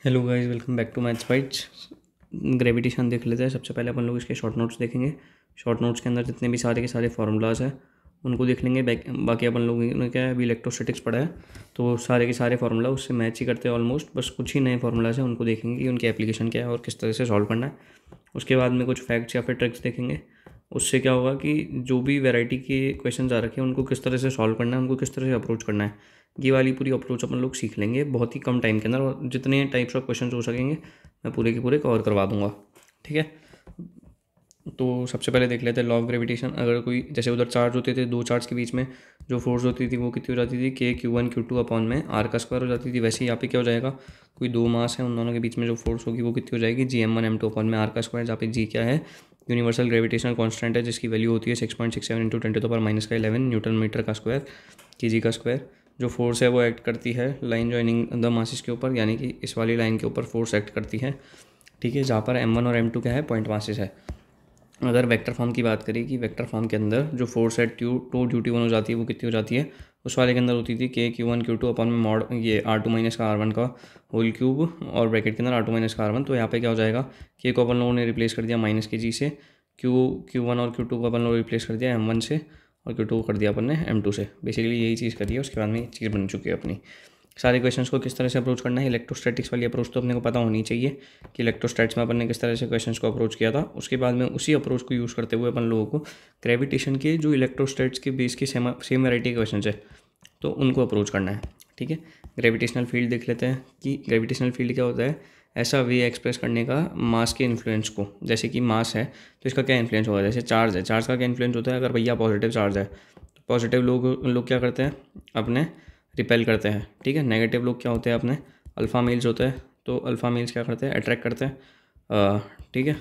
Hello guys, welcome back to Maths Bytes. Gravitation देख लेते हैं। सबसे पहले अपन लोग इसके शॉर्ट नोट्स देखेंगे। शॉर्ट नोट्स के अंदर जितने भी सारे के सारे फार्मूलाज हैं उनको देख लेंगे। बाकी अपन लोगों ने क्या है, अभी इलेक्ट्रोस्टैटिक्स पढ़ा है तो सारे के सारे फार्मूला उससे मैच ही करते हैं ऑलमोस्ट। बस कुछ ही नए फार्मूलाज हैं, उनको देखेंगे कि उनकी एप्लीकेशन क्या है और किस तरह से सॉल्व करना है। उसके बाद में कुछ फैक्ट्स या फिर ट्रिक्स देखेंगे। उससे क्या होगा कि जो भी वैरायटी के क्वेश्चन आ रखे हैं उनको किस तरह से सॉल्व करना है, उनको किस तरह से अप्रोच करना है, ये वाली पूरी अप्रोच अपन लोग सीख लेंगे बहुत ही कम टाइम के अंदर। और जितने टाइप्स ऑफ क्वेश्चन हो सकेंगे मैं पूरे के पूरे कवर करवा दूंगा। ठीक है, तो सबसे पहले देख लेते हैं लॉ ऑफ ग्रेविटेशन। अगर कोई जैसे उधर चार्ज होते थे, दो चार्ज के बीच में जो फोर्स होती थी वो कितनी हो जाती थी, Q1 Q2 अपॉन में R² हो जाती थी। वैसे ही यहाँ पे क्या हो जाएगा, कोई दो मास है, उन दोनों के बीच में जो फोर्स होगी वो कितनी हो जाएगी, Gm1m2 अपॉन में R²। जहाँ पे G क्या है, यूनिवर्सल ग्रेविटेशनल कांस्टेंट है, जिसकी वैल्यू होती है 6.67 इंटू 10⁻⁻11 न्यूटन मीटर का स्क्वायर की जी का स्क्वायर। जो फोर्स है वो एक्ट करती है लाइन जॉइनिंग द मासेस के ऊपर, यानी कि इस वाली लाइन के ऊपर फोर्स एक्ट करती है। ठीक है, जहाँ पर m1 और m2 क्या है, पॉइंट मासेस है। अगर वेक्टर फॉर्म की बात करें कि वेक्टर फॉर्म के अंदर जो फोर्स है T1 हो जाती है, वो कितनी हो जाती है, उस वाले के अंदर होती थी Q1 Q2 अपॉन में मॉड ये R2 माइनस का R1 का होल क्यूब और ब्रैकेट के अंदर R2 माइनस का R1। तो यहाँ पे क्या हो जाएगा, K को अपन लोगों ने रिप्लेस कर दिया माइनस के G से, Q1 और Q2 को अपन लोगों ने रिप्लेस कर दिया M1 से, और Q2 को कर दिया अपन ने M2 से। बेसिकली यही चीज़ करी है। उसके बाद में ये चीज़ बन चुकी है अपनी। सारे क्वेश्चंस को किस तरह से अप्रोच करना है, इलेक्ट्रोस्टैटिक्स वाली अप्रोच तो अपने को पता होनी चाहिए कि इलेक्ट्रोस्टैट्स में अपन ने किस तरह से क्वेश्चंस को अप्रोच किया था। उसके बाद में उसी अप्रोच को यूज़ करते हुए अपन लोगों को ग्रेविटेशन के जो इलेक्ट्रोस्टैट्स के बेस के सेम वैरायटी के क्वेश्चन है तो उनको अप्रोच करना है। ठीक है, ग्रेविटेशनल फील्ड देख लेते हैं कि ग्रेविटेशनल फील्ड क्या होता है। ऐसा वे एक्सप्रेस करने का मास के इन्फ्लुएंस को, जैसे कि मास है तो इसका क्या इन्फ्लुएंस होगा। जैसे चार्ज है, चार्ज का क्या इन्फ्लुएंस होता है, अगर भैया पॉजिटिव चार्ज है तो पॉजिटिव लोग क्या करते हैं, अपने रिपेल करते हैं। ठीक है, नेगेटिव लोग क्या होते हैं, अपने अल्फ़ा मेल्स होते हैं तो अल्फ़ा मेल्स क्या करते हैं, अट्रैक्ट करते हैं। ठीक है,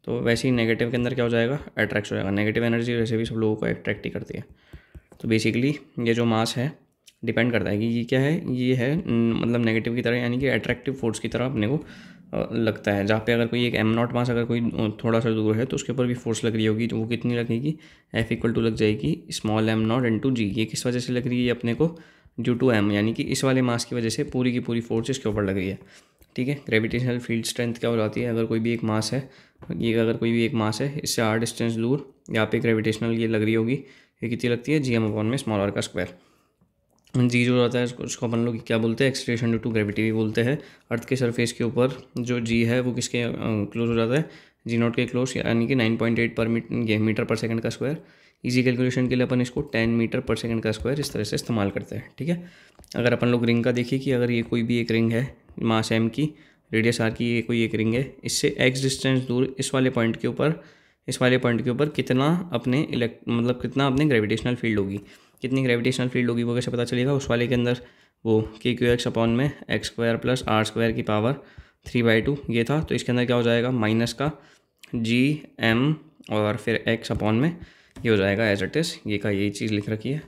तो वैसे ही नेगेटिव के अंदर क्या हो जाएगा, अट्रैक्ट हो जाएगा। नेगेटिव एनर्जी वैसे भी सब लोगों को अट्रैक्ट ही करती है। तो बेसिकली ये जो मास है डिपेंड करता है कि ये क्या है, ये है मतलब नेगेटिव की तरह, यानी कि अट्रैक्टिव फोर्स की तरह अपने को लगता है। जहाँ पे अगर कोई एक m0 मास अगर कोई थोड़ा सा दूर है तो उसके ऊपर भी फोर्स लग रही होगी, तो वो कितनी लगेगी, F = लग जाएगी स्मॉल m0 इंटू जी। ये किस वजह से लग रही है अपने को, ड्यू टू m, यानी कि इस वाले मास की वजह से पूरी की पूरी फोर्स इसके ऊपर लग रही है। ठीक है, ग्रेविटेशनल फील्ड स्ट्रेंथ क्या हो जाती है, अगर कोई भी एक मास है, ये अगर कोई भी एक मास है इससे r डिस्टेंस दूर, यहाँ पे ग्रेविटेशनल ये लग रही होगी, ये कितनी लगती है, Gm अपॉन में स्मॉल r का स्क्वायर। जी जो रहता है उसको अपन लोग क्या बोलते हैं, एक्सलेशन ड्यू टू ग्रेविटी भी बोलते हैं। अर्थ के सरफेस के ऊपर जो जी है वो किसके क्लोज हो जाता है, G0 के क्लोज, यानी कि 9.8 पर मीटर पर सेकंड का स्क्वायर। इजी कैलकुलेशन के लिए अपन इसको 10 मीटर पर सेकंड का स्क्वायर इस तरह से इस्तेमाल करते हैं। ठीक है, अगर अपन लोग रिंग का देखिए कि अगर ये कोई भी एक रिंग है, मास m की, रेडियस r की, ये कोई एक रिंग है, इससे x डिस्टेंस दूर इस वाले पॉइंट के ऊपर कितना अपने मतलब कितना अपने ग्रेविटेशनल फील्ड होगी, कितनी ग्रेविटेशनल फील्ड होगी वो कैसे पता चलेगा। उस वाले के अंदर वो KQX अपॉन में x² प्लस R² की पावर 3/2 ये था, तो इसके अंदर क्या हो जाएगा, माइनस का Gm और फिर x अपॉन में ये हो जाएगा एज इट इज़, ये का यही चीज़ लिख रखी है।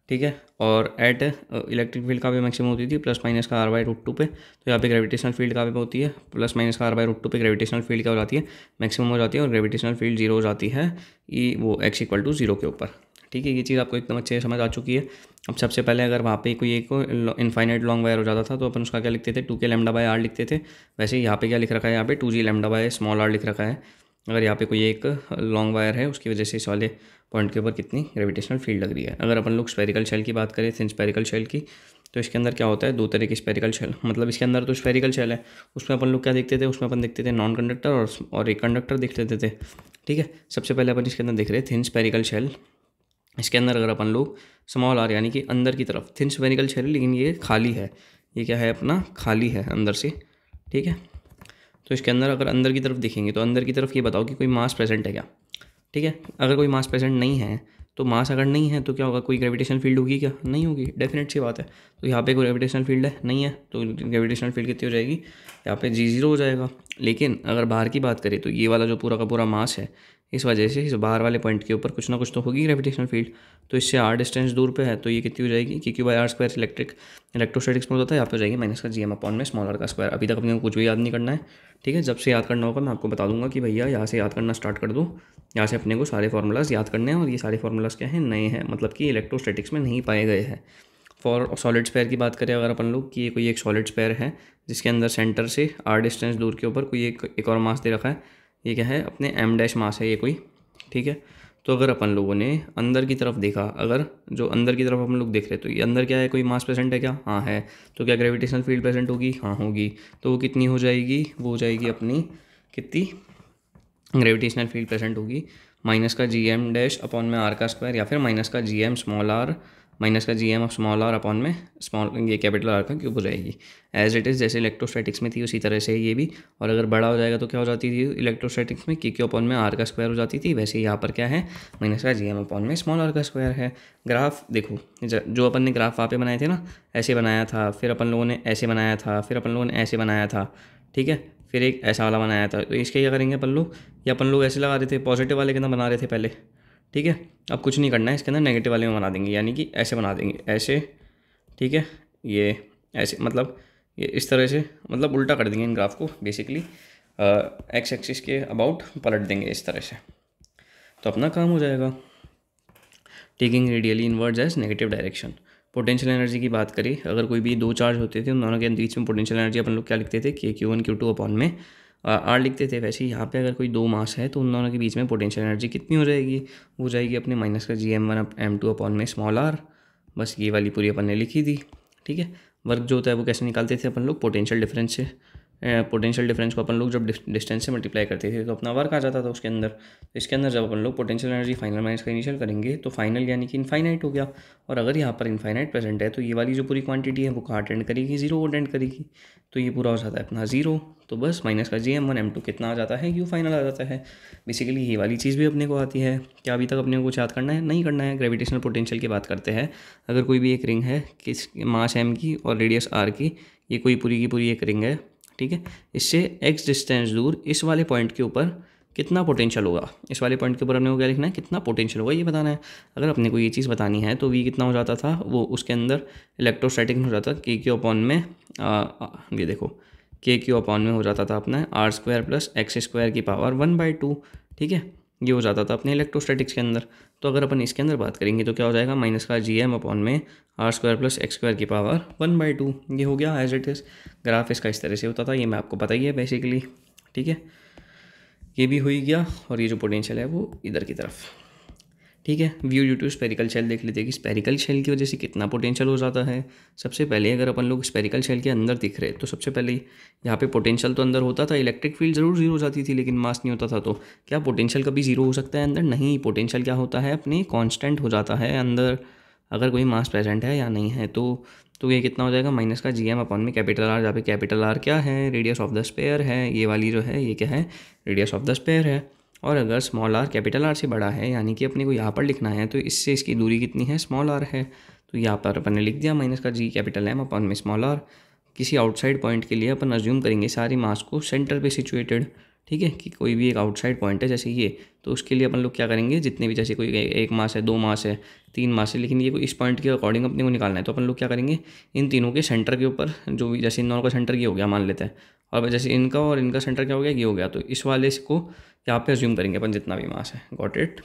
ठीक है, और एट इलेक्ट्रिक फील्ड का भी मैक्सिमम होती थी प्लस माइनस का R/√2 पे, तो यहाँ पे ग्रेविटेशनल फील्ड का भी होती है प्लस माइनस का R/√2 पे। ग्रेविटेशनल फील्ड क्या हो जाती है, मैक्सिमम हो जाती है, और ग्रेविटेशनल फील्ड 0 हो जाती है ये वो x = 0 के ऊपर। ठीक है, ये चीज़ आपको एकदम अच्छे से समझ आ चुकी है। अब सबसे पहले अगर वहाँ पे कोई एक इनफाइनाइट लॉन्ग वायर हो जाता था तो अपन उसका क्या लिखते थे, 2k λ/r लिखते थे। वैसे ही यहाँ पे क्या लिख रखा है, यहाँ पे 2g λ/r लिख रखा है। अगर यहाँ पे कोई एक लॉन्ग वायर है उसकी वजह से इस वाले पॉइंट के ऊपर कितनी ग्रेविटेशनल फील्ड लग रही है। अगर अपन लोग स्फेरिकल शेल की बात करें, थिन स्फेरिकल शेल की, तो इसके अंदर क्या होता है, दो तरह की स्फेरिकल शेल, मतलब इसके अंदर तो स्फेरिकल शेल है, उसमें अपन लोग क्या देखते थे, उसमें अपन देखते थे नॉन कंडक्टर और एक कंडक्टर देख लेते थे। ठीक है, सबसे पहले अपन इसके अंदर देख रहे हैं थिन स्फेरिकल शेल। इसके अंदर अगर अपन लोग स्मॉल r यानी कि अंदर की तरफ, थिन स्फेरिकल शेल है लेकिन ये खाली है, ये क्या है अपना, खाली है अंदर से। ठीक है, तो इसके अंदर अगर अंदर की तरफ देखेंगे तो अंदर की तरफ ये बताओ कि कोई मास प्रेजेंट है क्या। ठीक है, अगर कोई मास प्रेजेंट नहीं है तो मास अगर नहीं है तो क्या होगा, कोई ग्रेविटेशनल फील्ड होगी क्या, नहीं होगी, डेफिनेट सी बात है। तो यहाँ पे कोई ग्रेविटेशनल फील्ड है नहीं है, तो ग्रेविटेशनल फील्ड कितनी हो जाएगी, यहाँ पे G0 हो जाएगा। लेकिन अगर बाहर की बात करें तो ये वाला जो पूरा का पूरा मास है, इस वजह से इस बाहर वाले पॉइंट के ऊपर कुछ ना कुछ तो होगी ग्रेविटेशनल फील्ड, तो इससे r डिस्टेंस दूर पे है, तो ये कितनी हो जाएगी, Q/r² इलेक्ट्रोस्टैटिक्स में होता है, यहाँ पे हो जाएगी माइनस का Gm अपॉन में स्मॉल r का स्क्वायर। अभी तक अपने को कुछ भी याद नहीं करना है। ठीक है, जब से याद करना होगा मैं आपको बता दूंगा कि भैया यहाँ से याद करना स्टार्ट कर दो, यहाँ से अपने को सारे फार्मूलाज याद करने हैं, और ये सारे फार्मूलाज क्या हैं, नए हैं, मतलब कि इलेक्ट्रोस्टैटिक्स में नहीं पाए गए हैं। फॉर सॉलिड स्पेयर की बात करें अगर अपन लोग कि ये कोई एक सॉलिड स्पेयर है जिसके अंदर सेंटर से r डिस्टेंस दूर के ऊपर कोई एक और मास दे रखा है। ये क्या है, अपने m डैश मास है ये कोई, ठीक है। तो अगर अपन लोगों ने अंदर की तरफ देखा, अगर जो अंदर की तरफ अपन लोग देख रहे तो ये अंदर क्या है, कोई मास प्रेजेंट है क्या? हाँ है। तो क्या ग्रेविटेशनल फील्ड प्रेजेंट होगी? हाँ होगी। तो वो कितनी हो जाएगी? वो हो जाएगी अपनी कितनी ग्रेविटेशनल फील्ड प्रेजेंट होगी, माइनस का जी एम डैश अपॉन में आर का स्क्वायर, या फिर माइनस का G M small R, minus का G M of small are upon में स्मॉल ये कैपिटल आर का क्यूब हो जाएगी। एज इट इज़, जैसे इलेक्ट्रोस्टैटिक्स में थी उसी तरह से ये भी। और अगर बड़ा हो जाएगा तो क्या हो जाती थी इलेक्ट्रोस्टैटिक्स में, क्यू अपॉन में आर का स्क्वायर हो जाती थी। वैसे यहाँ पर क्या है, माइनस का जी एम अपॉन में स्मॉल आर का स्क्वायर है। ग्राफ देखो, जो अपन ने ग्राफ वहाँ पे बनाए थे ना, ऐसे बनाया था, फिर अपन लोगों ने ऐसे बनाया था, फिर अपन लोगों ने ऐसे बनाया था, ठीक है, फिर एक ऐसा वाला बनाया था। तो इसके क्या करेंगे अपन लोग, या अपन लोग ऐसे लगा रहे थे, पॉजिटिव वाले के अंदर बना रहे थे पहले, ठीक है। अब कुछ नहीं करना है, इसके अंदर नेगेटिव वाले में बना देंगे, यानी कि ऐसे बना देंगे, ऐसे, ठीक है, ये ऐसे, मतलब ये इस तरह से, मतलब उल्टा कर देंगे इन ग्राफ को बेसिकली, एक्स एक्सिस के अबाउट पलट देंगे इस तरह से, तो अपना काम हो जाएगा। Taking radially inwards as negative direction. Potential energy की बात करें, अगर कोई भी दो चार्ज होते थे उन दोनों के बीच में पोटेंशियल एनर्जी अपन लोग क्या लिखते थे, Q1 Q2 अपॉन में आर लिखते थे। वैसे ही यहाँ पे अगर कोई दो मास है तो उन दोनों के बीच में पोटेंशियल एनर्जी कितनी हो जाएगी, वो जाएगी अपने माइनस का GM1 M2 अपॉन में स्मॉल आर। बस ये वाली पूरी अपन ने लिखी थी, ठीक है। वर्क जो होता है वो कैसे निकालते थे अपन लोग, पोटेंशियल डिफरेंस से। पोटेंशियल डिफरेंस को अपन लोग जब डिस्टेंस से मल्टीप्लाई करते थे तो अपना वर्क आ जाता था उसके अंदर। तो इसके अंदर जब अपन लोग पोटेंशियल एनर्जी फाइनल माइनस का इनिशियल करेंगे तो फाइनल यानी कि इनफाइनाइट हो गया। और अगर यहाँ पर इनफाइनाइट प्रेजेंट है तो ये वाली जो पूरी क्वांटिटी है वो कहाँ अटेंड करेगी, जीरो को अटेंड करेगी। तो ये पूरा हो जाता है अपना जीरो। तो बस माइनस का GM1 M2 कितना आ जाता है, यू फाइनल आ जाता है। बेसिकली ये वाली चीज़ भी अपने को आती है। क्या अभी तक अपने को कुछ याद करना है? नहीं करना है। ग्रेविटेशनल पोटेंशियल की बात करते हैं। अगर कोई भी एक रिंग है किस मास m की और रेडियस r की, ये कोई पूरी की पूरी एक रिंग है, ठीक है। इससे x डिस्टेंस दूर इस वाले पॉइंट के ऊपर कितना पोटेंशियल होगा, इस वाले पॉइंट के ऊपर अपने को क्या लिखना है, कितना पोटेंशियल होगा ये बताना है। अगर अपने को ये चीज़ बतानी है तो v कितना हो जाता था, वो उसके अंदर इलेक्ट्रोस्टैटिक में हो जाता KQ अपॉन में ये देखो KQ अपॉन में हो जाता था अपना r² प्लस x² की पावर 1/2, ठीक है। ये हो जाता था अपने इलेक्ट्रोस्टैटिक्स के अंदर। तो अगर अपन इसके अंदर बात करेंगे तो क्या हो जाएगा, माइनस का GM अपॉन में r² प्लस x² की पावर 1/2। ये हो गया एज इट इज़। ग्राफ इसका इस तरह से होता था, ये मैं आपको पता ही है बेसिकली, ठीक है। ये भी हो ही गया। और ये जो पोटेंशियल है वो इधर की तरफ, ठीक है। View due to spherical shell देख लेते हैं कि स्पेरिकल शेल की वजह से कितना पोटेंशियल हो जाता है। सबसे पहले अगर अपन लोग स्पेरिकल शेल के अंदर दिख रहे तो सबसे पहले यहाँ पे पोटेंशियल तो अंदर होता था, इलेक्ट्रिक फील्ड ज़रूर जीरो हो जाती थी लेकिन मास नहीं होता था। तो क्या पोटेंशियल कभी जीरो हो सकता है अंदर? नहीं, पोटेंशियल क्या होता है, अपने कांस्टेंट हो जाता है अंदर, अगर कोई मास प्रेजेंट है या नहीं है। तो ये कितना हो जाएगा, माइनस का GM अपॉन में कैपिटल R, जहाँ पे कैपिटल R क्या है, रेडियस ऑफ द स्पेयर है। ये वाली जो है ये क्या है, रेडियस ऑफ द स्पेयर है। और अगर स्मॉल r कैपिटल R से बड़ा है, यानी कि अपने को यहाँ पर लिखना है तो इससे इसकी दूरी कितनी है, स्मॉल r है। तो यहाँ पर अपन ने लिख दिया माइनस का G कैपिटल M अपॉन में स्मॉल r। किसी आउटसाइड पॉइंट के लिए अपन अज्यूम करेंगे सारी मास को सेंटर पे सिचुएटेड, ठीक है, कि कोई भी एक आउटसाइड पॉइंट है जैसे ये, तो उसके लिए अपन लोग क्या करेंगे, जितने भी जैसे कोई एक मास है, दो मास है, तीन मास है, लेकिन ये इस पॉइंट के अकॉर्डिंग अपने को निकालना है। तो अपन लोग क्या करेंगे, इन तीनों के सेंटर के ऊपर जो भी, जैसे इन दोनों का सेंटर ये हो गया मान लेते हैं, और जैसे इनका और इनका सेंटर क्या हो गया, ये हो गया, तो इस वाले को यहाँ पे अज्यूम करेंगे अपन जितना भी मास है। Got it.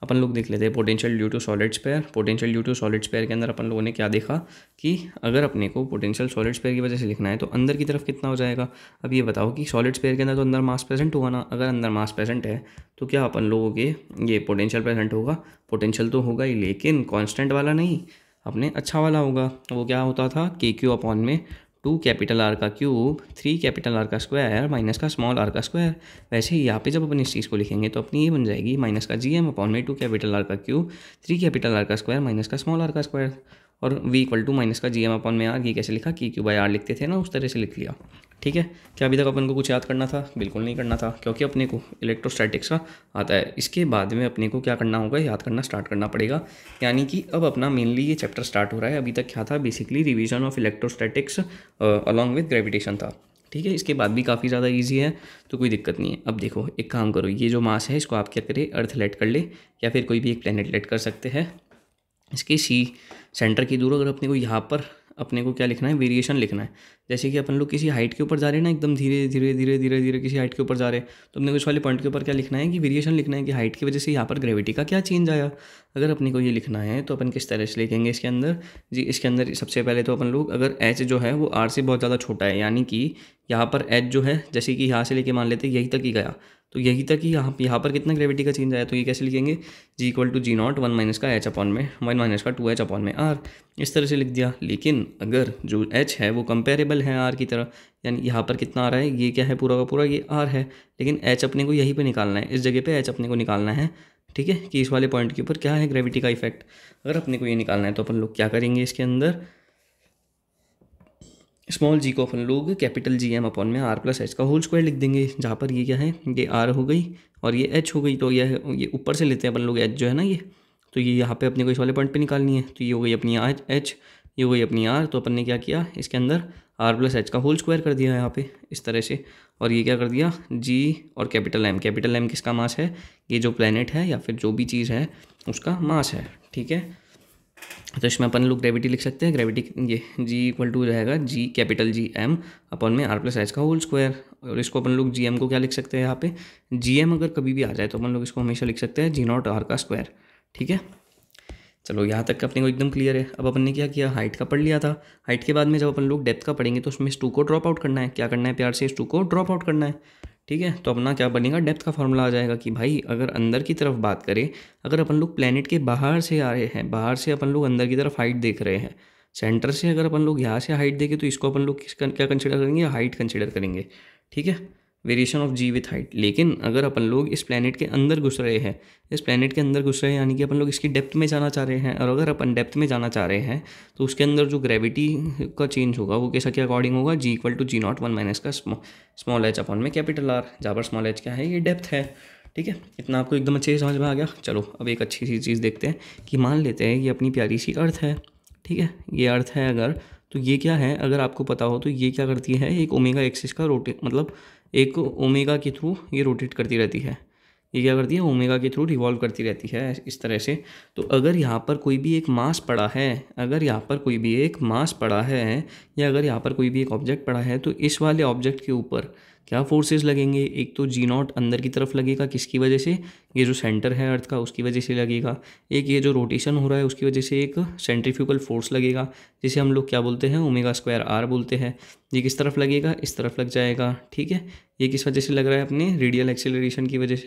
अपन लोग देख लेते हैं potential due to solid sphere. Potential due to solid sphere के अंदर अपन लोगों ने क्या देखा कि अगर अपने को पोटेंशियल सॉलिड स्पेयर की वजह से लिखना है तो अंदर की तरफ कितना हो जाएगा। अब ये बताओ कि सॉलिड स्पेयर के अंदर तो अंदर मास प्रेजेंट होगा ना, अगर अंदर मास प्रेजेंट है तो क्या अपन लोगों के ये पोटेंशियल प्रेजेंट होगा, पोटेंशियल तो होगा ही लेकिन कॉन्स्टेंट वाला नहीं, अपने अच्छा वाला होगा। वो क्या होता था, KQ अपॉन में 2 कैपिटल R का क्यूब 3 कैपिटल R का स्क्वायर माइनस का स्मॉल r का स्क्वायर। वैसे ही यहाँ पे जब अपन इस चीज़ को लिखेंगे तो अपनी ये बन जाएगी माइनस का GM अपॉन में 2 कैपिटल R का क्यूब 3 कैपिटल R का स्क्वायर माइनस का स्मॉल r का स्क्वायर। और v इक्वल टू माइनस का GM अपॉन में r, ये कैसे लिखा, KQ/R लिखते थे ना, उस तरह से लिख लिया, ठीक है। क्या अभी तक अपन को कुछ याद करना था? बिल्कुल नहीं करना था, क्योंकि अपने को इलेक्ट्रोस्टैटिक्स का आता है। इसके बाद में अपने को क्या करना होगा, याद करना स्टार्ट करना पड़ेगा। यानी कि अब अपना मेनली ये चैप्टर स्टार्ट हो रहा है। अभी तक क्या था, basically revision of electrostatics along with gravitation था, ठीक है। इसके बाद भी काफ़ी ज़्यादा ईजी है तो कोई दिक्कत नहीं है। अब देखो एक काम करो, ये जो मास है इसको आप क्या करें, अर्थ लेट कर ले या फिर कोई भी एक प्लेनेट लेट कर सकते हैं। इसके सी सेंटर की दूर अगर अपने को यहाँ पर अपने को क्या लिखना है, वेरिएशन लिखना है। जैसे कि अपन लोग किसी हाइट के ऊपर जा रहे हैं ना, एकदम धीरे धीरे धीरे धीरे धीरे किसी हाइट के ऊपर जा रहे हैं, तो अपने को इस वाले पॉइंट के ऊपर क्या लिखना है कि वेरिएशन लिखना है कि हाइट की वजह से यहाँ पर ग्रेविटी का क्या चेंज आया। अगर अपने को ये लिखना है तो अपन किस तरह से लिखेंगे इसके अंदर जी। इसके अंदर सबसे पहले तो अपन लोग अगर एच जो है वो आर से बहुत ज़्यादा छोटा है, यानी कि यहाँ पर एच जो है जैसे कि यहाँ से लेके मान लेते यहीं तक ही गया, तो यहीं तक ही यहाँ पर कितना ग्रेविटी का चेंज आया, तो ये कैसे लिखेंगे, g equal to g not 1 minus का एच अपॉन में 1 माइनस का 2h अपॉन में आर, इस तरह से लिख दिया। लेकिन अगर जो एच है वो कंपेरेबल है आर की तरह, यानी यहाँ पर कितना आ रहा है, ये क्या है पूरा का पूरा ये आर है, लेकिन एच अपने को यहीं पे निकालना है, इस जगह पे एच अपने को निकालना है। ठीक है, कि इस वाले पॉइंट के ऊपर क्या है ग्रेविटी का इफेक्ट। अगर अपने को ये निकालना है तो अपन लोग क्या करेंगे, इसके अंदर स्मॉल जी को अपन लोग कैपिटल जी एम अपॉन में आर प्लस एच का होल स्क्वायर लिख देंगे, जहाँ पर ये क्या है, ये आर हो गई और ये एच हो गई। तो ये ऊपर से लेते हैं अपन लोग एच जो है ना, ये तो ये यहाँ पे अपने को इस वाले पॉइंट पे निकालनी है, तो ये हो गई अपनी एच, ये हो गई अपनी आर। तो अपन ने क्या किया, इसके अंदर आर प्लस एच का होल स्क्वायर कर दिया यहाँ पे इस तरह से, और ये क्या कर दिया जी और कैपिटल एम किसका मास है, ये जो प्लैनेट है या फिर जो भी चीज़ है उसका मास है। ठीक है, तो इसमें अपन लोग ग्रेविटी लिख सकते हैं, ग्रेविटी ये जी इक्वल टू रहेगा G capital G m upon में आर प्लस एच का होल स्क्वायर। और इसको अपन लोग जी एम को क्या लिख सकते हैं, यहाँ पे जी एम अगर कभी भी आ जाए तो अपन लोग इसको हमेशा लिख सकते हैं जी नॉट आर का स्क्वायर। ठीक है, चलो यहाँ तक अपने को एकदम क्लियर है। अब अपन ने क्या किया, हाइट का पढ़ लिया था। हाइट के बाद में जब अपन लोग डेप्थ का पढ़ेंगे तो उसमें इस 2 को ड्रॉप आउट करना है। क्या करना है, प्यार से इस 2 को ड्रॉप आउट करना है। ठीक है, तो अपना क्या बनेगा, डेप्थ का फॉर्मूला आ जाएगा कि भाई अगर अंदर की तरफ बात करें, अगर अपन लोग प्लेनेट के बाहर से आ रहे हैं, बाहर से अपन लोग अंदर की तरफ हाइट देख रहे हैं, सेंटर से अगर अपन लोग यहाँ से हाइट देखें तो इसको अपन लोग क्या कंसिडर करेंगे, हाइट कंसिडर करेंगे। ठीक है, variation of g with height. लेकिन अगर अपन लोग इस प्लेनेट के अंदर घुस रहे हैं, इस प्लेनेट के अंदर घुस रहे हैं यानी कि अपन लोग इसकी डेप्थ में जाना चाह रहे हैं, और अगर अपन डेप्थ में जाना चाह रहे हैं तो उसके अंदर जो ग्रेविटी का चेंज होगा वो कैसा के अकॉर्डिंग होगा, g equal to g not 1 minus का स्मॉल एच अपॉन में कैपिटल आर, जहाँ पर स्मॉल एच क्या है, ये डेप्थ है। ठीक है, इतना आपको एकदम अच्छे से समझ में आ गया। चलो अब एक अच्छी सी चीज़ देखते हैं कि मान लेते हैं ये अपनी प्यारी सी अर्थ है। ठीक है, ये अर्थ है अगर, तो ये क्या है, अगर आपको पता हो तो ये क्या करती है, एक ओमेगा एक्सिस का रोटेट, मतलब एक ओमेगा के थ्रू ये रोटेट करती रहती है। ये क्या करती है, ओमेगा के थ्रू रिवॉल्व करती रहती है इस तरह से। तो अगर यहाँ पर कोई भी एक मास पड़ा है, अगर यहाँ पर कोई भी एक मास पड़ा है, या अगर यहाँ पर कोई भी एक ऑब्जेक्ट पड़ा है, तो इस वाले ऑब्जेक्ट के ऊपर क्या फोर्सेस लगेंगे, एक तो जी नॉट अंदर की तरफ लगेगा, किसकी वजह से, ये जो सेंटर है अर्थ का उसकी वजह से लगेगा। एक ये जो रोटेशन हो रहा है उसकी वजह से एक सेंट्रीफ्यूगल फोर्स लगेगा, जिसे हम लोग क्या बोलते हैं, ओमेगा स्क्वायर आर बोलते हैं। ये किस तरफ लगेगा, इस तरफ लग जाएगा। ठीक है, ये किस वजह से लग रहा है, अपने रेडियल एक्सेलरेशन की वजह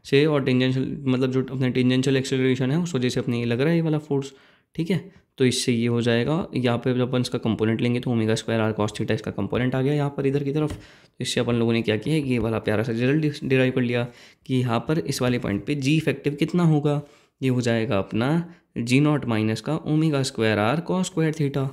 से और टेंजेंशियल, मतलब जो अपने टेंजेंशियल एक्सेलरेशन है उस वजह से अपने ये लग रहा है ये वाला फोर्स। ठीक है, तो इससे ये हो जाएगा, यहाँ पे जब अपन इसका कंपोनेंट लेंगे तो omega square r cos theta इसका कंपोनेंट आ गया यहाँ पर इधर की तरफ। तो इससे अपन लोगों ने क्या किया, ये वाला प्यारा सा रिजल्ट डिराइव कर लिया कि यहाँ पर इस वाले पॉइंट पे जी इफेक्टिव कितना होगा, ये हो जाएगा अपना जी नॉट माइनस का omega square r cos square theta.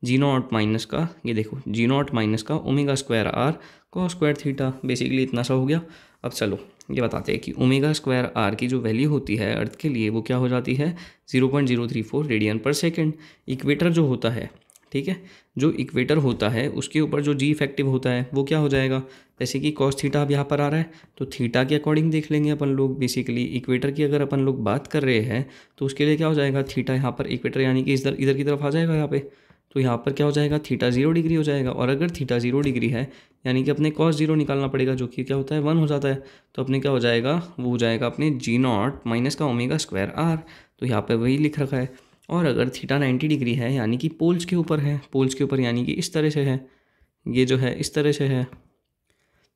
G naught minus का, ये देखो जी नॉट माइनस का omega square r cos square theta, basically इतना सा हो गया। अब चलो ये बताते हैं कि ओमेगा स्क्वायर आर की जो वैल्यू होती है अर्थ के लिए वो क्या हो जाती है, 0.034 रेडियन पर सेकेंड। इक्वेटर जो होता है, ठीक है, जो इक्वेटर होता है उसके ऊपर जो जी इफेक्टिव होता है वो क्या हो जाएगा, जैसे कि कॉस थीटा अब यहाँ पर आ रहा है तो थीटा के अकॉर्डिंग देख लेंगे अपन लोग। बेसिकली इक्वेटर की अगर अपन लोग बात कर रहे हैं तो उसके लिए क्या हो जाएगा, थीटा यहाँ पर इक्वेटर यानी कि इधर इधर की तरफ आ जाएगा यहाँ पे, तो यहाँ पर क्या हो जाएगा, थीटा 0 डिग्री हो जाएगा। और अगर थीटा 0 डिग्री है यानी कि अपने कॉस 0 निकालना पड़ेगा, जो कि क्या होता है 1 हो जाता है। तो अपने क्या हो जाएगा, वो हो जाएगा अपने जी नॉट माइनस का ओमेगा स्क्वायर आर, तो यहाँ पे वही लिख रखा है। और अगर थीटा 90 डिग्री है यानी कि पोल्स के ऊपर है, पोल्स के ऊपर यानी कि इस तरह से है, ये जो है इस तरह से है।